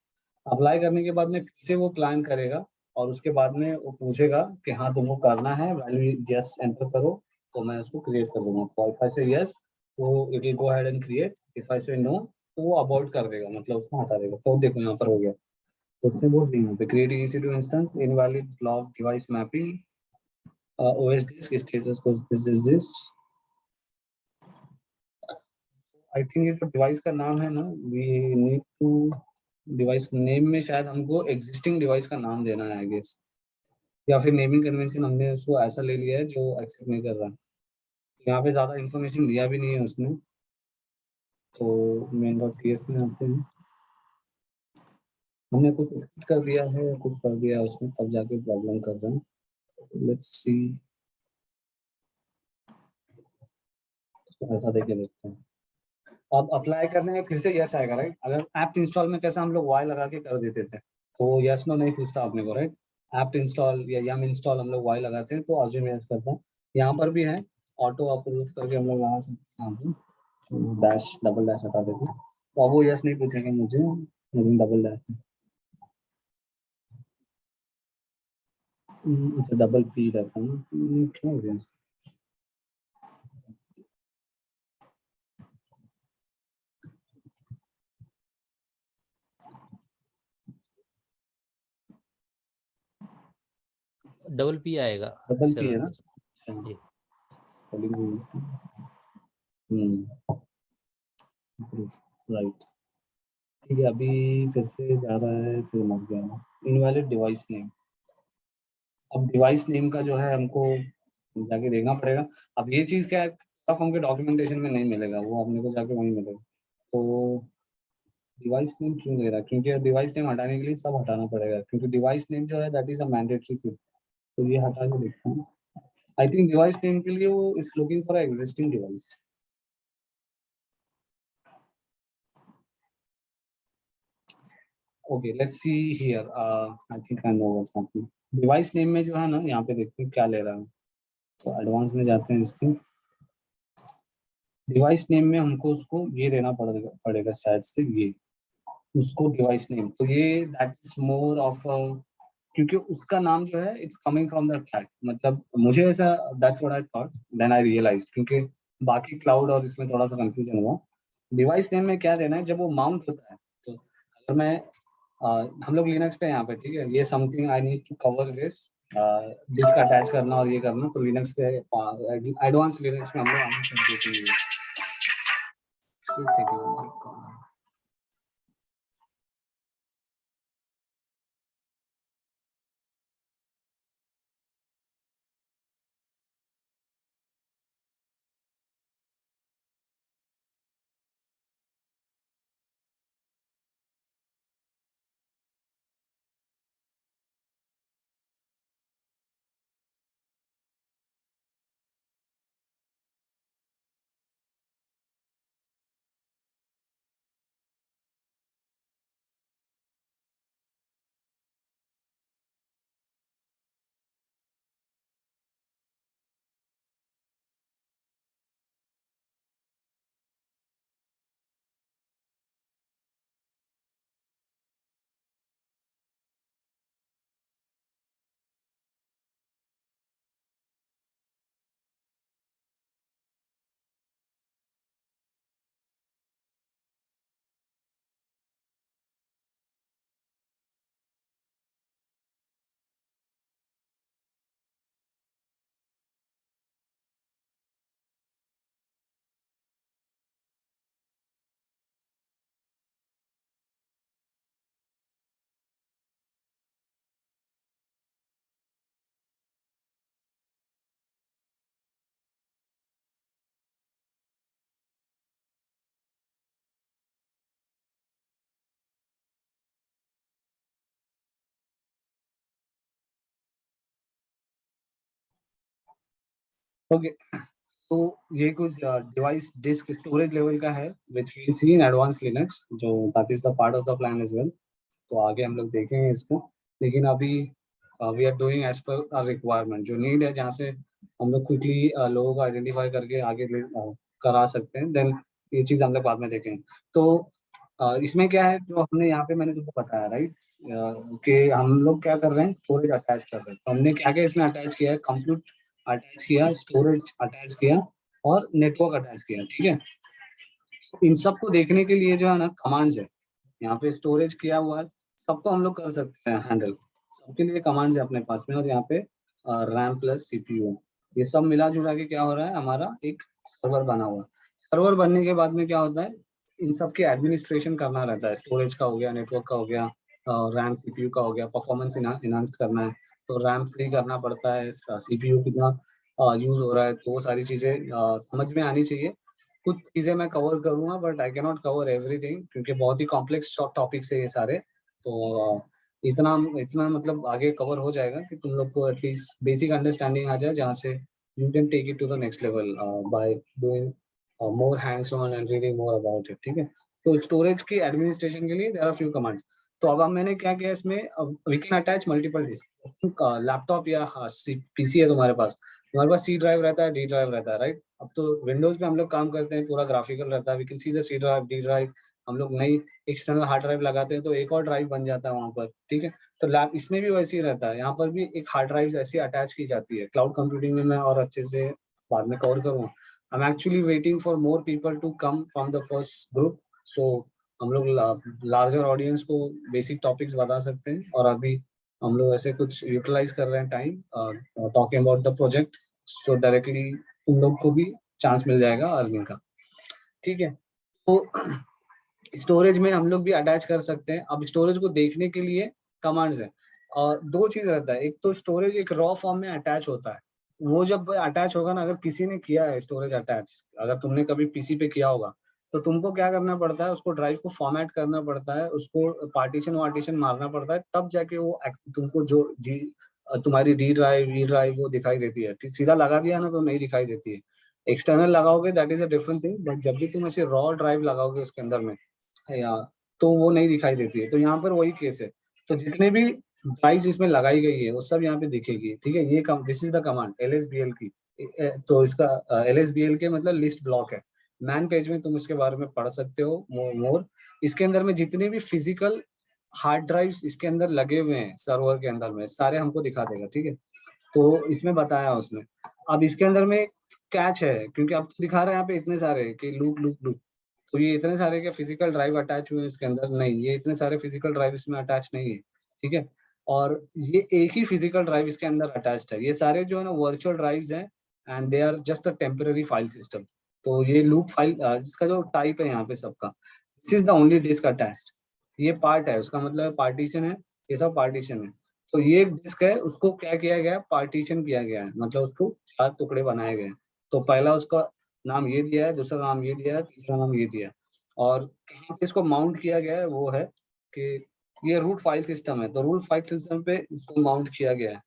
अप्लाई करने के बाद में फिर से वो प्लान करेगा, और उसके बाद में वो पूछेगा कि हाँ तुमको करना है, वैल्यू यस एंटर करो, तो मैं उसको क्रिएट कर दूंगा। तो इफ आई से यस तो it will go ahead and create, if I से नो तो वो अबॉर्ट कर देगा, मतलब उसको हटा देगा। तो देखो यहाँ पर हो गया। तो उसमें बोल रही हूँ create EC2 instance invalid block device mapping OS disk status को this is this I think ये जो डिवाइस का नाम है ना we need to device name में शायद हमको एग्जिस्टिंग डिवाइस का नाम देना है आई गेस, या फिर नेमिंग कन्वेंशन हमने उसको ऐसा ले लिया है जो एक्सेप्ट नहीं कर रहा। यहाँ पे ज्यादा इन्फॉर्मेशन दिया भी नहीं है उसने, तो main.ts में आते हैं। हमने कुछ एक्सेप्ट कर दिया है या कुछ कर दिया है उसमें, तब जाके प्रॉब्लम कर रहे हैं। लेट्स सी, ऐसा देख के देखते हैं। अब अप्लाई करने में फिर से यस आएगा राइट। अगर ऐप इंस्टॉल में कैसे हम लोग वाई लगा के कर देते थे तो यस नो नहीं पूछता आपने को राइट। ऐप इंस्टॉल या यम इंस्टॉल हम लोग वाई लगाते हैं तो अज्यूम यस करता है। यहाँ पर भी है ऑटो अप्रूव करके हम लोग लगा सकते हैं, डैश डबल डैश हटा देते हैं तो अब वो यस नहीं पूछेगा मुझे, लेकिन डबल डैश है। अच्छा डबल पी रहता है क्यों हो गया? डबल पी आएगा डबल पी है शरद ना? भाई। जी। राइट ठीक है। अभी फिर से जा रहा है, फिर लग गया इनवैलिड डिवाइस नेम। अब डिवाइस नेम का जो है हमको जाके देखना पड़ेगा। अब ये चीज क्या है, सब हमके डॉक्यूमेंटेशन में नहीं मिलेगा, वो अपने को जाके वहीं मिलेगा। तो डिवाइस नेम क्यों ले रहा है, क्योंकि डिवाइस नेम हटाने के लिए सब हटाना पड़ेगा, क्योंकि डिवाइस नेम जो है that is a mandatory field. तो ये हटा के देखते हैं। आई थिंक डिवाइस नेम के लिए वो is looking for existing device. Okay let's see here, I think I know what's happening. Device name में जो है ना, यहाँ पे देखते हैं क्या ले रहा है। तो एडवांस में जाते हैं इसके। डिवाइस नेम में हमको उसको ये देना पड़ेगा शायद से, ये उसको डिवाइस नेम। तो ये दैट इज मोर ऑफ, क्योंकि उसका नाम जो है it's coming from the tag, मतलब मुझे ऐसा that's what I thought, then I realize, क्योंकि बाकी क्लाउड और इसमें थोड़ा सा कंफ्यूजन हुआ। डिवाइस नेम में क्या देना है जब वो माउंट होता है। तो अगर मैं हम लोग लिनक्स पे यहाँ पे ठीक है, ये something I need to cover this, disk attach करना और ये करना, तो लिनक्स पे एडवांस लिनक्स में हम लोग आगे कर देते हैं। एक सेकंड। ओके तो ये कुछ डिवाइस डिस्क स्टोरेज लेवल का है which we see in advance Linux, जो that is the part of the plan as well. तो आगे हम लोग देखेंगे इसको, लेकिन अभी we are doing as per our requirement, जो नीड है जहाँ से हम लोग क्विकली लोगों को आइडेंटिफाई करके आगे करा सकते हैं, देन ये चीज़ हम लोग बाद में देखेंगे। तो इसमें क्या है जो हमने यहाँ पे मैंने तुमको बताया राइट, कि हम लोग क्या कर रहे हैं, स्टोरेज अटैच कर रहे हैं। तो हमने क्या क्या इसमें अटैच किया है, कंप्यूट अटैच किया, स्टोरेज अटैच किया और नेटवर्क अटैच किया, ठीक है। इन सब को देखने के लिए जो है ना कमांड्स है, यहाँ पे स्टोरेज किया हुआ है, सबको हम लोग कर सकते हैं हैंडल, सबके लिए कमांड्स है अपने पास में। और यहाँ पे रैम प्लस सीपीयू, ये सब मिला जुला के क्या हो रहा है, हमारा एक सर्वर बना हुआ है। सर्वर बनने के बाद में क्या होता है, इन सब की एडमिनिस्ट्रेशन करना रहता है। स्टोरेज का हो गया, नेटवर्क का हो गया, रैम सीपीयू का हो गया, परफॉर्मेंस इनहांस करना है तो रैम फ्री करना पड़ता है, सीपीयू कितना यूज हो रहा है, तो वो सारी चीजें समझ में आनी चाहिए। कुछ चीजें मैं कवर करूंगा but I can not cover everything, क्योंकि बहुत ही कॉम्प्लेक्स टॉपिक्स है ये सारे। तो इतना इतना मतलब आगे कवर हो जाएगा कि तुम लोग को एटलीस्ट बेसिक अंडरस्टैंडिंग आ जाए, जहाँ से you can take it to the next level by doing more hands on and reading more about it. ठीक है, तो स्टोरेज की एडमिनिस्ट्रेशन के लिए देयर आर फ्यू कमांड्स। तो अब मैंने क्या किया इसमें, we can attach multiple disk. Laptop या पीसी है तुम्हारे पास सी ड्राइव रहता है, डी ड्राइव रहता है, राइट। अब तो विंडोज पे हम लोग काम करते हैं, पूरा ग्राफिकल रहता है, we can see the C drive, D drive. हम लोग नई एक्सटर्नल हार्ड ड्राइव लगाते हैं तो एक और ड्राइव बन जाता है वहाँ पर, ठीक है। तो लैब इसमें भी वैसे ही रहता है, यहाँ पर भी एक हार्ड ड्राइव ऐसी अटैच की जाती है। क्लाउड कंप्यूटिंग में मैं और अच्छे से बाद में कवर करूँगा। I am actually waiting for more people to come from the first group, so हम लोग लार्जर ऑडियंस को बेसिक टॉपिक्स बता सकते हैं। और अभी हम लोग ऐसे कुछ यूटिलाइज कर रहे हैं time talking about the project, so directly तुम लोग को भी चांस मिल जाएगा अर्निंग का, ठीक है। तो स्टोरेज में हम लोग भी अटैच कर सकते हैं। अब स्टोरेज को देखने के लिए कमांड्स है, और दो चीज रहता है, एक तो स्टोरेज एक रॉ फॉर्म में अटैच होता है। वो जब अटैच होगा ना, अगर किसी ने किया है स्टोरेज अटैच, अगर तुमने कभी पीसी पे किया होगा, तो तुमको क्या करना पड़ता है, उसको ड्राइव को फॉर्मेट करना पड़ता है, उसको पार्टीशन वार्टीशन मारना पड़ता है, तब जाके वो तुमको जो तुम्हारी डी ड्राइव वी ड्राइव वो दिखाई देती है। सीधा लगा दिया ना तो नहीं दिखाई देती है। एक्सटर्नल लगाओगे that is a different thing, but जब भी तुम ऐसे रॉ ड्राइव लगाओगे उसके अंदर में, या तो वो नहीं दिखाई देती है। तो यहाँ पर वही केस है। तो जितने भी ड्राइव इसमें लगाई गई है वो सब यहाँ पे दिखेगी, ठीक है। ये this is the command LSBL की। तो इसका LSBL के मतलब लिस्ट ब्लॉक है। मैन पेज में तुम इसके बारे में पढ़ सकते हो मोर। इसके अंदर में जितने भी फिजिकल हार्ड ड्राइव्स इसके अंदर लगे हुए हैं सर्वर के अंदर में, सारे हमको दिखा देगा, ठीक है। तो इसमें बताया उसने। अब इसके अंदर में कैच है, क्योंकि अब तो दिखा रहा है यहाँ पे इतने सारे कि लूप लूप लूप, तो ये इतने सारे के फिजिकल ड्राइव अटैच हुए हैं इसके अंदर, नहीं, ये इतने सारे फिजिकल ड्राइव इसमें अटैच नहीं है, ठीक है। और ये एक ही फिजिकल ड्राइव इसके अंदर अटैच्ड है। ये सारे जो है ना वर्चुअल ड्राइव्स हैं, and they are just a temporary file system. तो ये लूप फाइल जिसका जो टाइप है यहाँ पे सबका, this is the only disk attached. ये पार्ट है उसका, मतलब पार्टीशन है, ये सब पार्टीशन है। तो ये एक डिस्क है, उसको क्या किया गया है, पार्टीशन किया गया है, मतलब उसको 4 टुकड़े बनाए गए हैं। तो पहला उसका नाम ये दिया है, दूसरा नाम ये दिया है, तीसरा नाम ये दिया है। और कहाँ पे इसको माउंट किया गया है वो है कि ये रूट फाइल सिस्टम है, तो रूट फाइल सिस्टम पे इसको माउंट किया गया है।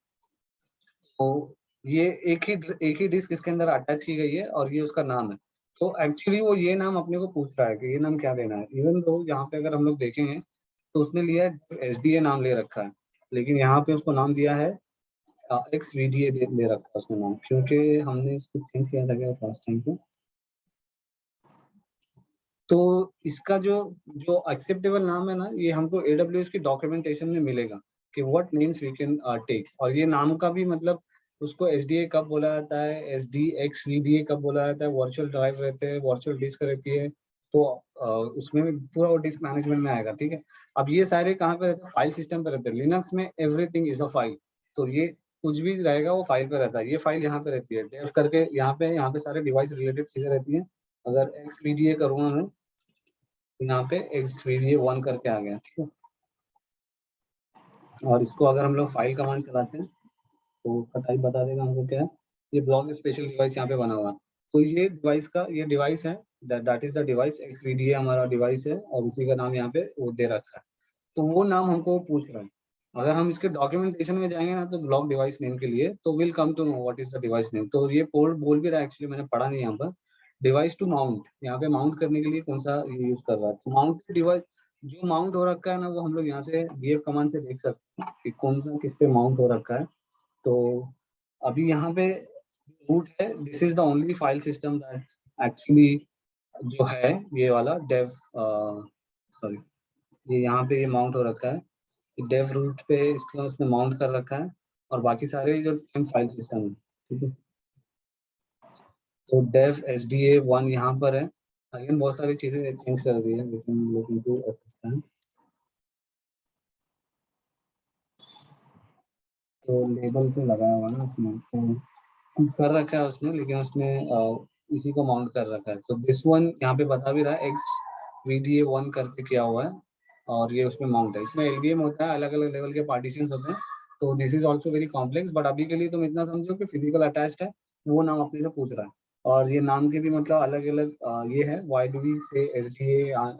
तो ये एक ही डिस्क इसके अंदर अटैच की गई है और ये उसका नाम है। तो एक्चुअली वो ये नाम अपने को पूछ रहा है कि ये नाम क्या देना है। इवन तो यहाँ पे अगर हम लोग देखेंगे तो उसने लिया है SDA नाम ले रखा है, लेकिन यहाँ पे उसको नाम दिया है XVDA ले रखा है उसने नाम, क्योंकि हमने इसको चेंज किया था क्या लास्ट टाइम पे। तो इसका जो जो एक्सेप्टेबल नाम है ना, ये हमको AWS की डॉक्यूमेंटेशन में मिलेगा कि what names we can take. और ये नाम का भी मतलब उसको SDA कब बोला जाता है, SDXVDA कब बोला जाता है, वर्चुअल ड्राइव रहते हैं, वर्चुअल डिस्क रहती है, तो उसमें भी पूरा वो डिस्क मैनेजमेंट में आएगा, ठीक है। अब ये सारे कहाँ पे रहते हैं, फाइल सिस्टम पे रहते हैं। लिनक्स में एवरीथिंग इज अ फाइल, तो ये कुछ भी रहेगा वो फाइल पे रहता है। ये फाइल यहाँ पे रहती है डेव करके, यहाँ पे सारे डिवाइस रिलेटेड चीजें रहती हैं। अगर XVDA करूँगा मैं, यहाँ पे XVDA1 करके आ गया, ठीक है। और इसको अगर हम लोग फाइल कमांड चलाते हैं तो उसका टाइप बता देगा हमको क्या है। ये ब्लॉक स्पेशल डिवाइस यहाँ पे बना हुआ है। तो ये डिवाइस है, that is the device. XVDA हमारा डिवाइस है और उसी का नाम यहाँ पे वो दे रखा है। तो वो नाम हमको पूछ रहा है। अगर हम इसके डॉक्यूमेंटेशन में जाएंगे ना, तो ब्लॉक डिवाइस नेम के लिए तो will come to know what is the device name. तो ये बोल भी रहा है, एक्चुअली मैंने पढ़ा नहीं यहाँ पर। डिवाइस टू माउंट, यहाँ पे माउंट करने के लिए कौन सा यूज कर रहा है, तो माउंट डिवाइस जो माउंट हो रखा है ना, वो हम लोग यहाँ से DF कमांड से देख सकते हैं कि कौन सा किस पे माउंट हो रखा है। तो अभी यहाँ पे रूट है, this is the only file system that actually जो है ये वाला डेव, सॉरी, ये यहाँ पे ये माउंट हो रखा है, डेव रूट पे इसको उसने माउंट कर रखा है। और बाकी सारे जो फाइल सिस्टम है, ठीक है। तो डेव SDA1 यहाँ पर है। अगेन बहुत सारी चीजें चेंज कर दी है, लेकिन लोग इनको तो लेबल से लगाया हुआ ना उसमें, तो कुछ कर रखा है उसने, लेकिन उसने इसी को माउंट कर रखा है। तो दिस वन यहाँ पे बता भी रहा है एक्स VDA1 करके किया हुआ है, और ये उसमें माउंट है। इसमें LVM होता है, अलग अलग लेवल के पार्टीशंस होते हैं। तो this is also very complex, but अभी के लिए तुम इतना समझो कि फिजिकल अटैच्ड है, वो नाम अपने से पूछ रहा है। और ये नाम के भी मतलब अलग अलग ये है, वाई डू वी से SDA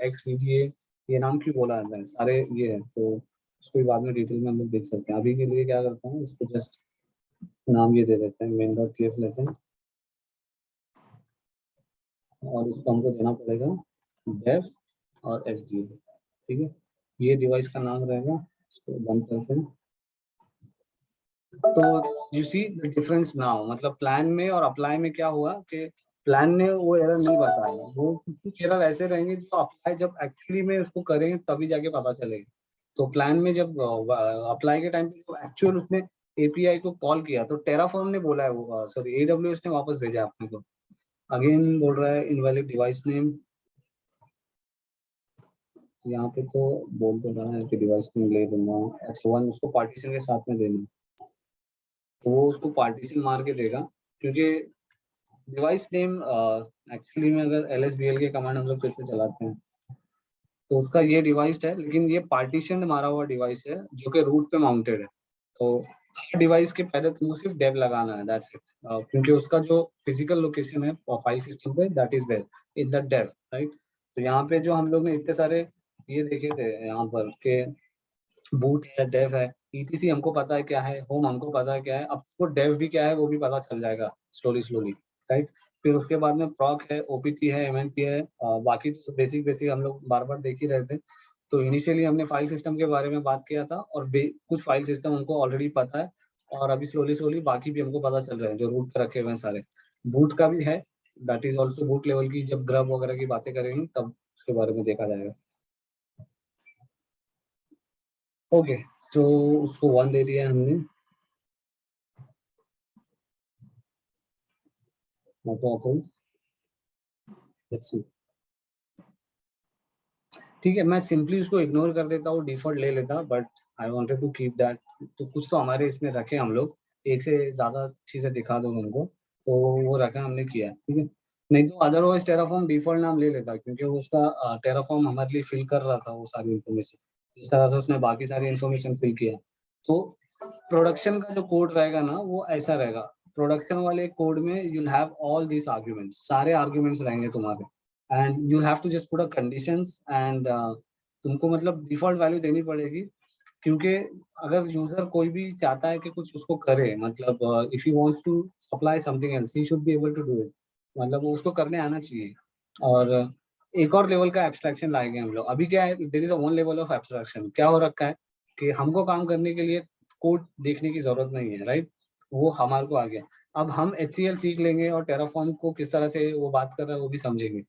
XVDA, ये नाम क्यों बोला जाता है, सारे ये है। तो उसको भी बाद में डिटेल में हम लोग देख सकते हैं। अभी के लिए क्या करता हूँ, उसको जस्ट नाम ये दे देते हैं, main.tf लेते हैं, और उसको हमको देना पड़ेगा डेफ और SDA। ठीक है, ये डिवाइस का नाम रहेगा। इसको बंद करते हैं। तो you see the difference now, मतलब प्लान में और अप्लाई में क्या हुआ कि प्लान ने वो एरर नहीं बताया, वो कुछ एरर ऐसे रहेंगे जो अप्लाई जब एक्चुअली में उसको करेंगे तभी जाके पता चलेगा। तो प्लान में जब अप्लाई के टाइम पे एक्चुअल उसने API को कॉल किया तो टेराफॉर्म ने बोला है, वो सॉरी AWS ने वापस भेजा अपने को। अगेन बोल रहा है इनवैलिड डिवाइस नेम, यहाँ पे तो बोल तो रहा है कि डिवाइस नेम ले दूंगा H1, उसको पार्टीशन के साथ में देना, तो वो उसको पार्टीशन मार के देगा। क्योंकि डिवाइस नेम एक्चुअली में अगर LSBL के कमांड हम लोग फिर से चलाते हैं तो उसका ये डिवाइस है, लेकिन ये पार्टीशन मारा हुआ डिवाइस है जो कि रूट पे माउंटेड है। तो हर डिवाइस के पहले तुमको सिर्फ डेव लगाना है, दैट्स इट। क्योंकि उसका जो फिजिकल लोकेशन है फाइल सिस्टम पे, that is there in the dev, right. तो यहाँ पे जो हम लोग ने इतने सारे ये देखे थे यहाँ पर के बूट है, डेव है, ETC हमको पता है क्या है, होम हमको पता है क्या है, अब तो डेव भी क्या है वो भी पता चल जाएगा स्लोली स्लोली, राइट। फिर उसके बाद में प्रॉक है, OPT है, MNT है, बाकी तो बेसिक बेसिक हम लोग बार बार देख ही रहे थे। तो इनिशियली हमने फाइल सिस्टम के बारे में बात किया था, और कुछ फाइल सिस्टम हमको ऑलरेडी पता है, और अभी स्लोली स्लोली बाकी भी हमको पता चल रहे हैं जो रूट पर रखे हुए हैं सारे। बूट का भी है, that is also boot level की, जब ग्रब वगैरह की बातें करेंगे तब उसके बारे में देखा जाएगा। ओके, तो उसको 1 दे दिया हमने, लेट्स सी। ठीक है, मैं सिंपली उसको इग्नोर कर देता हूँ, डिफॉल्ट ले लेता, but I wanted to keep that. तो कुछ तो हमारे इसमें रखे हम लोग, एक से ज्यादा चीजें दिखा दो उनको, तो वो रखा हमने किया, ठीक है। नहीं तो अदरवाइज टेराफॉर्म डिफॉल्ट नाम ले लेता, क्योंकि वो उसका टेराफॉर्म हमारे लिए फिल कर रहा था वो सारी इन्फॉर्मेशन, जिस तरह से उसने बाकी सारी इन्फॉर्मेशन फिल किया। तो प्रोडक्शन का जो कोड रहेगा ना वो ऐसा रहेगा, प्रोडक्शन वाले कोड में you'll have all this arguments, सारे आर्ग्यूमेंट्स रहेंगे तुम्हारे, and you have to just put a conditions, एंड तुमको मतलब डिफॉल्ट वैल्यू देनी पड़ेगी। क्योंकि अगर यूजर कोई भी चाहता है कि कुछ उसको करे, मतलब if he wants to supply something else he should be able to do it, मतलब वो उसको करने आना चाहिए। और एक और लेवल का एब्स्ट्रैक्शन लाएंगे हम लोग। अभी क्या है, there is a one level of abstraction, क्या हो रखा है कि हमको काम करने के लिए कोड देखने की जरूरत नहीं है, राइट। वो हमारे को आ गया। अब हम HCL सीख लेंगे और टेराफॉर्म को किस तरह से वो बात कर रहा है वो भी समझेंगे।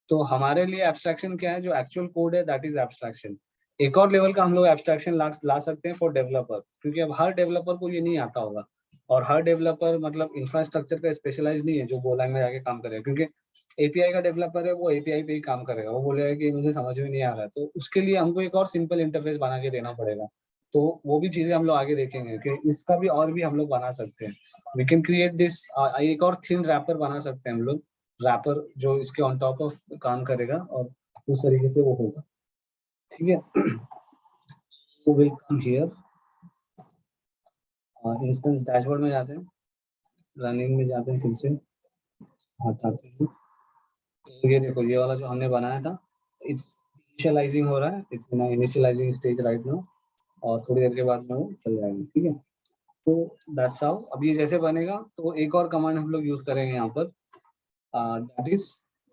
तो हमारे लिए एब्स्ट्रैक्शन क्या है, जो एक्चुअल कोड है दैट इज एब्स्ट्रैक्शन। एक और लेवल का हम लोग एब्स्ट्रैक्शन ला सकते हैं फॉर डेवलपर, क्योंकि अब हर डेवलपर को ये नहीं आता होगा, और हर डेवलपर मतलब इंफ्रास्ट्रक्चर का स्पेशलाइज नहीं है जो गोlang में जाके काम करेगा। क्योंकि API का डेवलपर है, वो API पे ही काम करेगा, वो बोलेगा कि मुझे समझ में नहीं आ रहा है, तो उसके लिए हमको एक और सिंपल इंटरफेस बना के देना पड़ेगा। तो वो भी चीजें हम लोग आगे देखेंगे कि इसका भी और भी हम लोग बना सकते हैं। वी कैन क्रिएट दिस, एक और थिन रैपर बना सकते हैं हम लोग, रैपर जो इसके ऑन टॉप ऑफ काम करेगा, और उस तरीके से वो होगा, ठीक है। तो will come here, instance dashboard में जाते हैं, रनिंग में जाते हैं, फिर से हटाते हैं। तो ये देखो, ये वाला जो हमने बनाया था, इट्स इनिशियलाइजिंग हो रहा है, it's in initialising stage right now, और थोड़ी देर के बाद में वो चल जाएगा, ठीक है। तो दैट्स हाउ। अब ये जैसे बनेगा तो एक और कमांड हम लोग यूज करेंगे यहाँ पर, दैट इज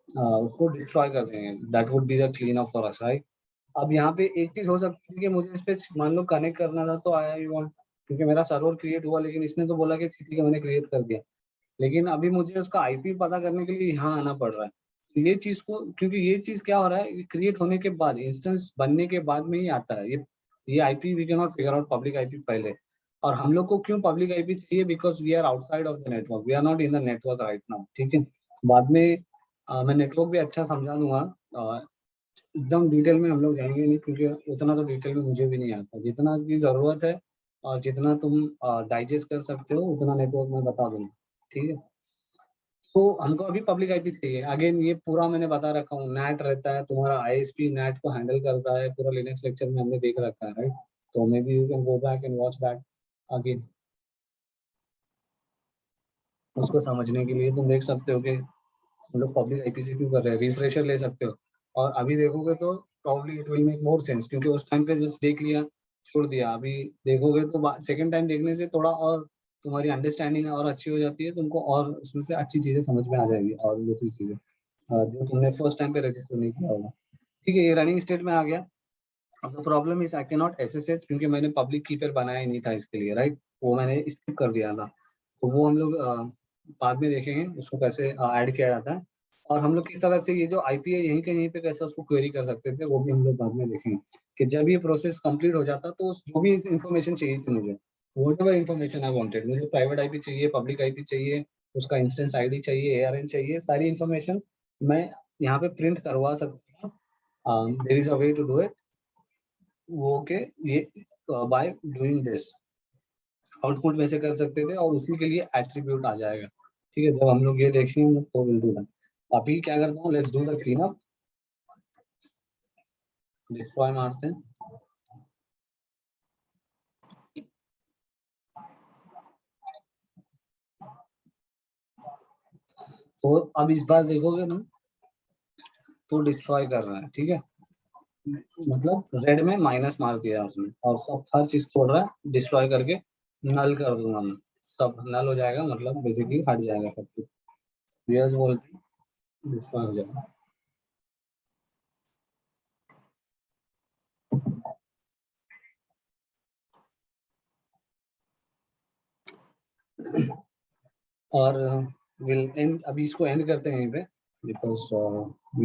उसको डिस्ट्रॉय कर देंगे, that would be the clean up for us, right. अब यहाँ पे एक चीज हो सकती है कि मुझे इस पे मान लो कनेक्ट करना था, तो आया यू वांट, क्योंकि मेरा सर्वर क्रिएट हुआ, लेकिन इसने तो बोला कि ठीक है मैंने क्रिएट कर दिया, लेकिन अभी मुझे उसका IP पता करने के लिए यहाँ आना पड़ रहा है। तो ये चीज को, क्योंकि ये चीज क्या हो रहा है, क्रिएट होने के बाद, इंस्टेंस बनने के बाद में ही आता है ये IP we can not figure out public IP पहले। और हम लोग को क्यों पब्लिक IP चाहिए, because we are outside of the network, we are not in the network right now, ठीक है। बाद में मैं नेटवर्क भी अच्छा समझा दूंगा, एकदम डिटेल में हम लोग जाएंगे नहीं, क्योंकि उतना तो डिटेल में मुझे भी नहीं आता, जितना की जरूरत है और जितना तुम डाइजेस्ट कर सकते हो उतना नेटवर्क में बता दूंगा, ठीक है। तो हमको अभी पब्लिक आईपी चाहिए। अगेन ये पूरा मैंने बता रखा हूँ, नैट रहता है तुम्हारा, आईएसपी नैट को हैंडल करता है, पूरा लिनक्स लेक्चर में हमने देख रखा है, राइट। तो may be you can go back and watch that again. उसको समझने के लिए तुम देख सकते हो कि हम लोग पब्लिक आईपी से क्यों कर रहे हैं, रिफ्रेशर ले सकते हो। और अभी देखोगे तो probably it will make more sense, क्योंकि उस टाइम पे जस्ट देख लिया छोड़ दिया। अभी देखोगे तो सेकंड टाइम देखने से थोड़ा और तुम्हारी अंडरस्टैंडिंग और अच्छी हो जाती है, तुमको और उसमें से अच्छी चीजें समझ में आ जाएगी और दूसरी चीजें जो तुमने फर्स्ट टाइम पे रजिस्टर नहीं किया होगा। ठीक है, ये रनिंग स्टेट में आ गया। अब the problem is I can not SSH, क्योंकि मैंने पब्लिक कीपर बनाया ही नहीं था इसके लिए, राइट। वो मैंने स्किप कर दिया था। तो वो हम लोग बाद में देखेंगे उसको कैसे ऐड किया जाता है, और हम लोग किस तरह से ये जो आईपी है यहीं के यहीं पे कैसे उसको क्वेरी कर सकते थे, वो भी हम लोग बाद में देखेंगे। कि जब ये प्रोसेस कंप्लीट हो जाता तो जो भी इन्फॉर्मेशन चाहिए थी मुझे, व्हाटएवर इन्फॉर्मेशन आई वांटेड, मुझे प्राइवेट आईपी चाहिए, पब्लिक आईपी चाहिए, उसका इंस्टेंस आईडी चाहिए, एआरएन चाहिए, सारी इन्फॉर्मेशन मैं यहाँ पे प्रिंट करवा सकता हूँ। There is a way to do it. वो के ये बाय डूइंग दिस आउटपुट में से कर सकते थे, और उसी के लिए एट्रीब्यूट आ जाएगा। ठीक है, जब हम लोग ये देखेंगे तो विल डू दैट। अभी क्या करता हूँ, let's do the clean up. Destroy मारते हैं। तो अब इस बार देखोगे ना तो डिस्ट्रॉय कर रहा है, ठीक है। मतलब रेड में माइनस मार दिया उसने, और सब हर चीज छोड़ रहा है, डिस्ट्रॉय करके नल कर दूंगा मैं, सब नल हो जाएगा, मतलब बेसिकली हट जाएगा सब कुछ। यस बोलते डिस्ट्रॉय हो जाएगा। और विल एंड, अभी इसको एंड करते हैं यहीं पे, बिकॉज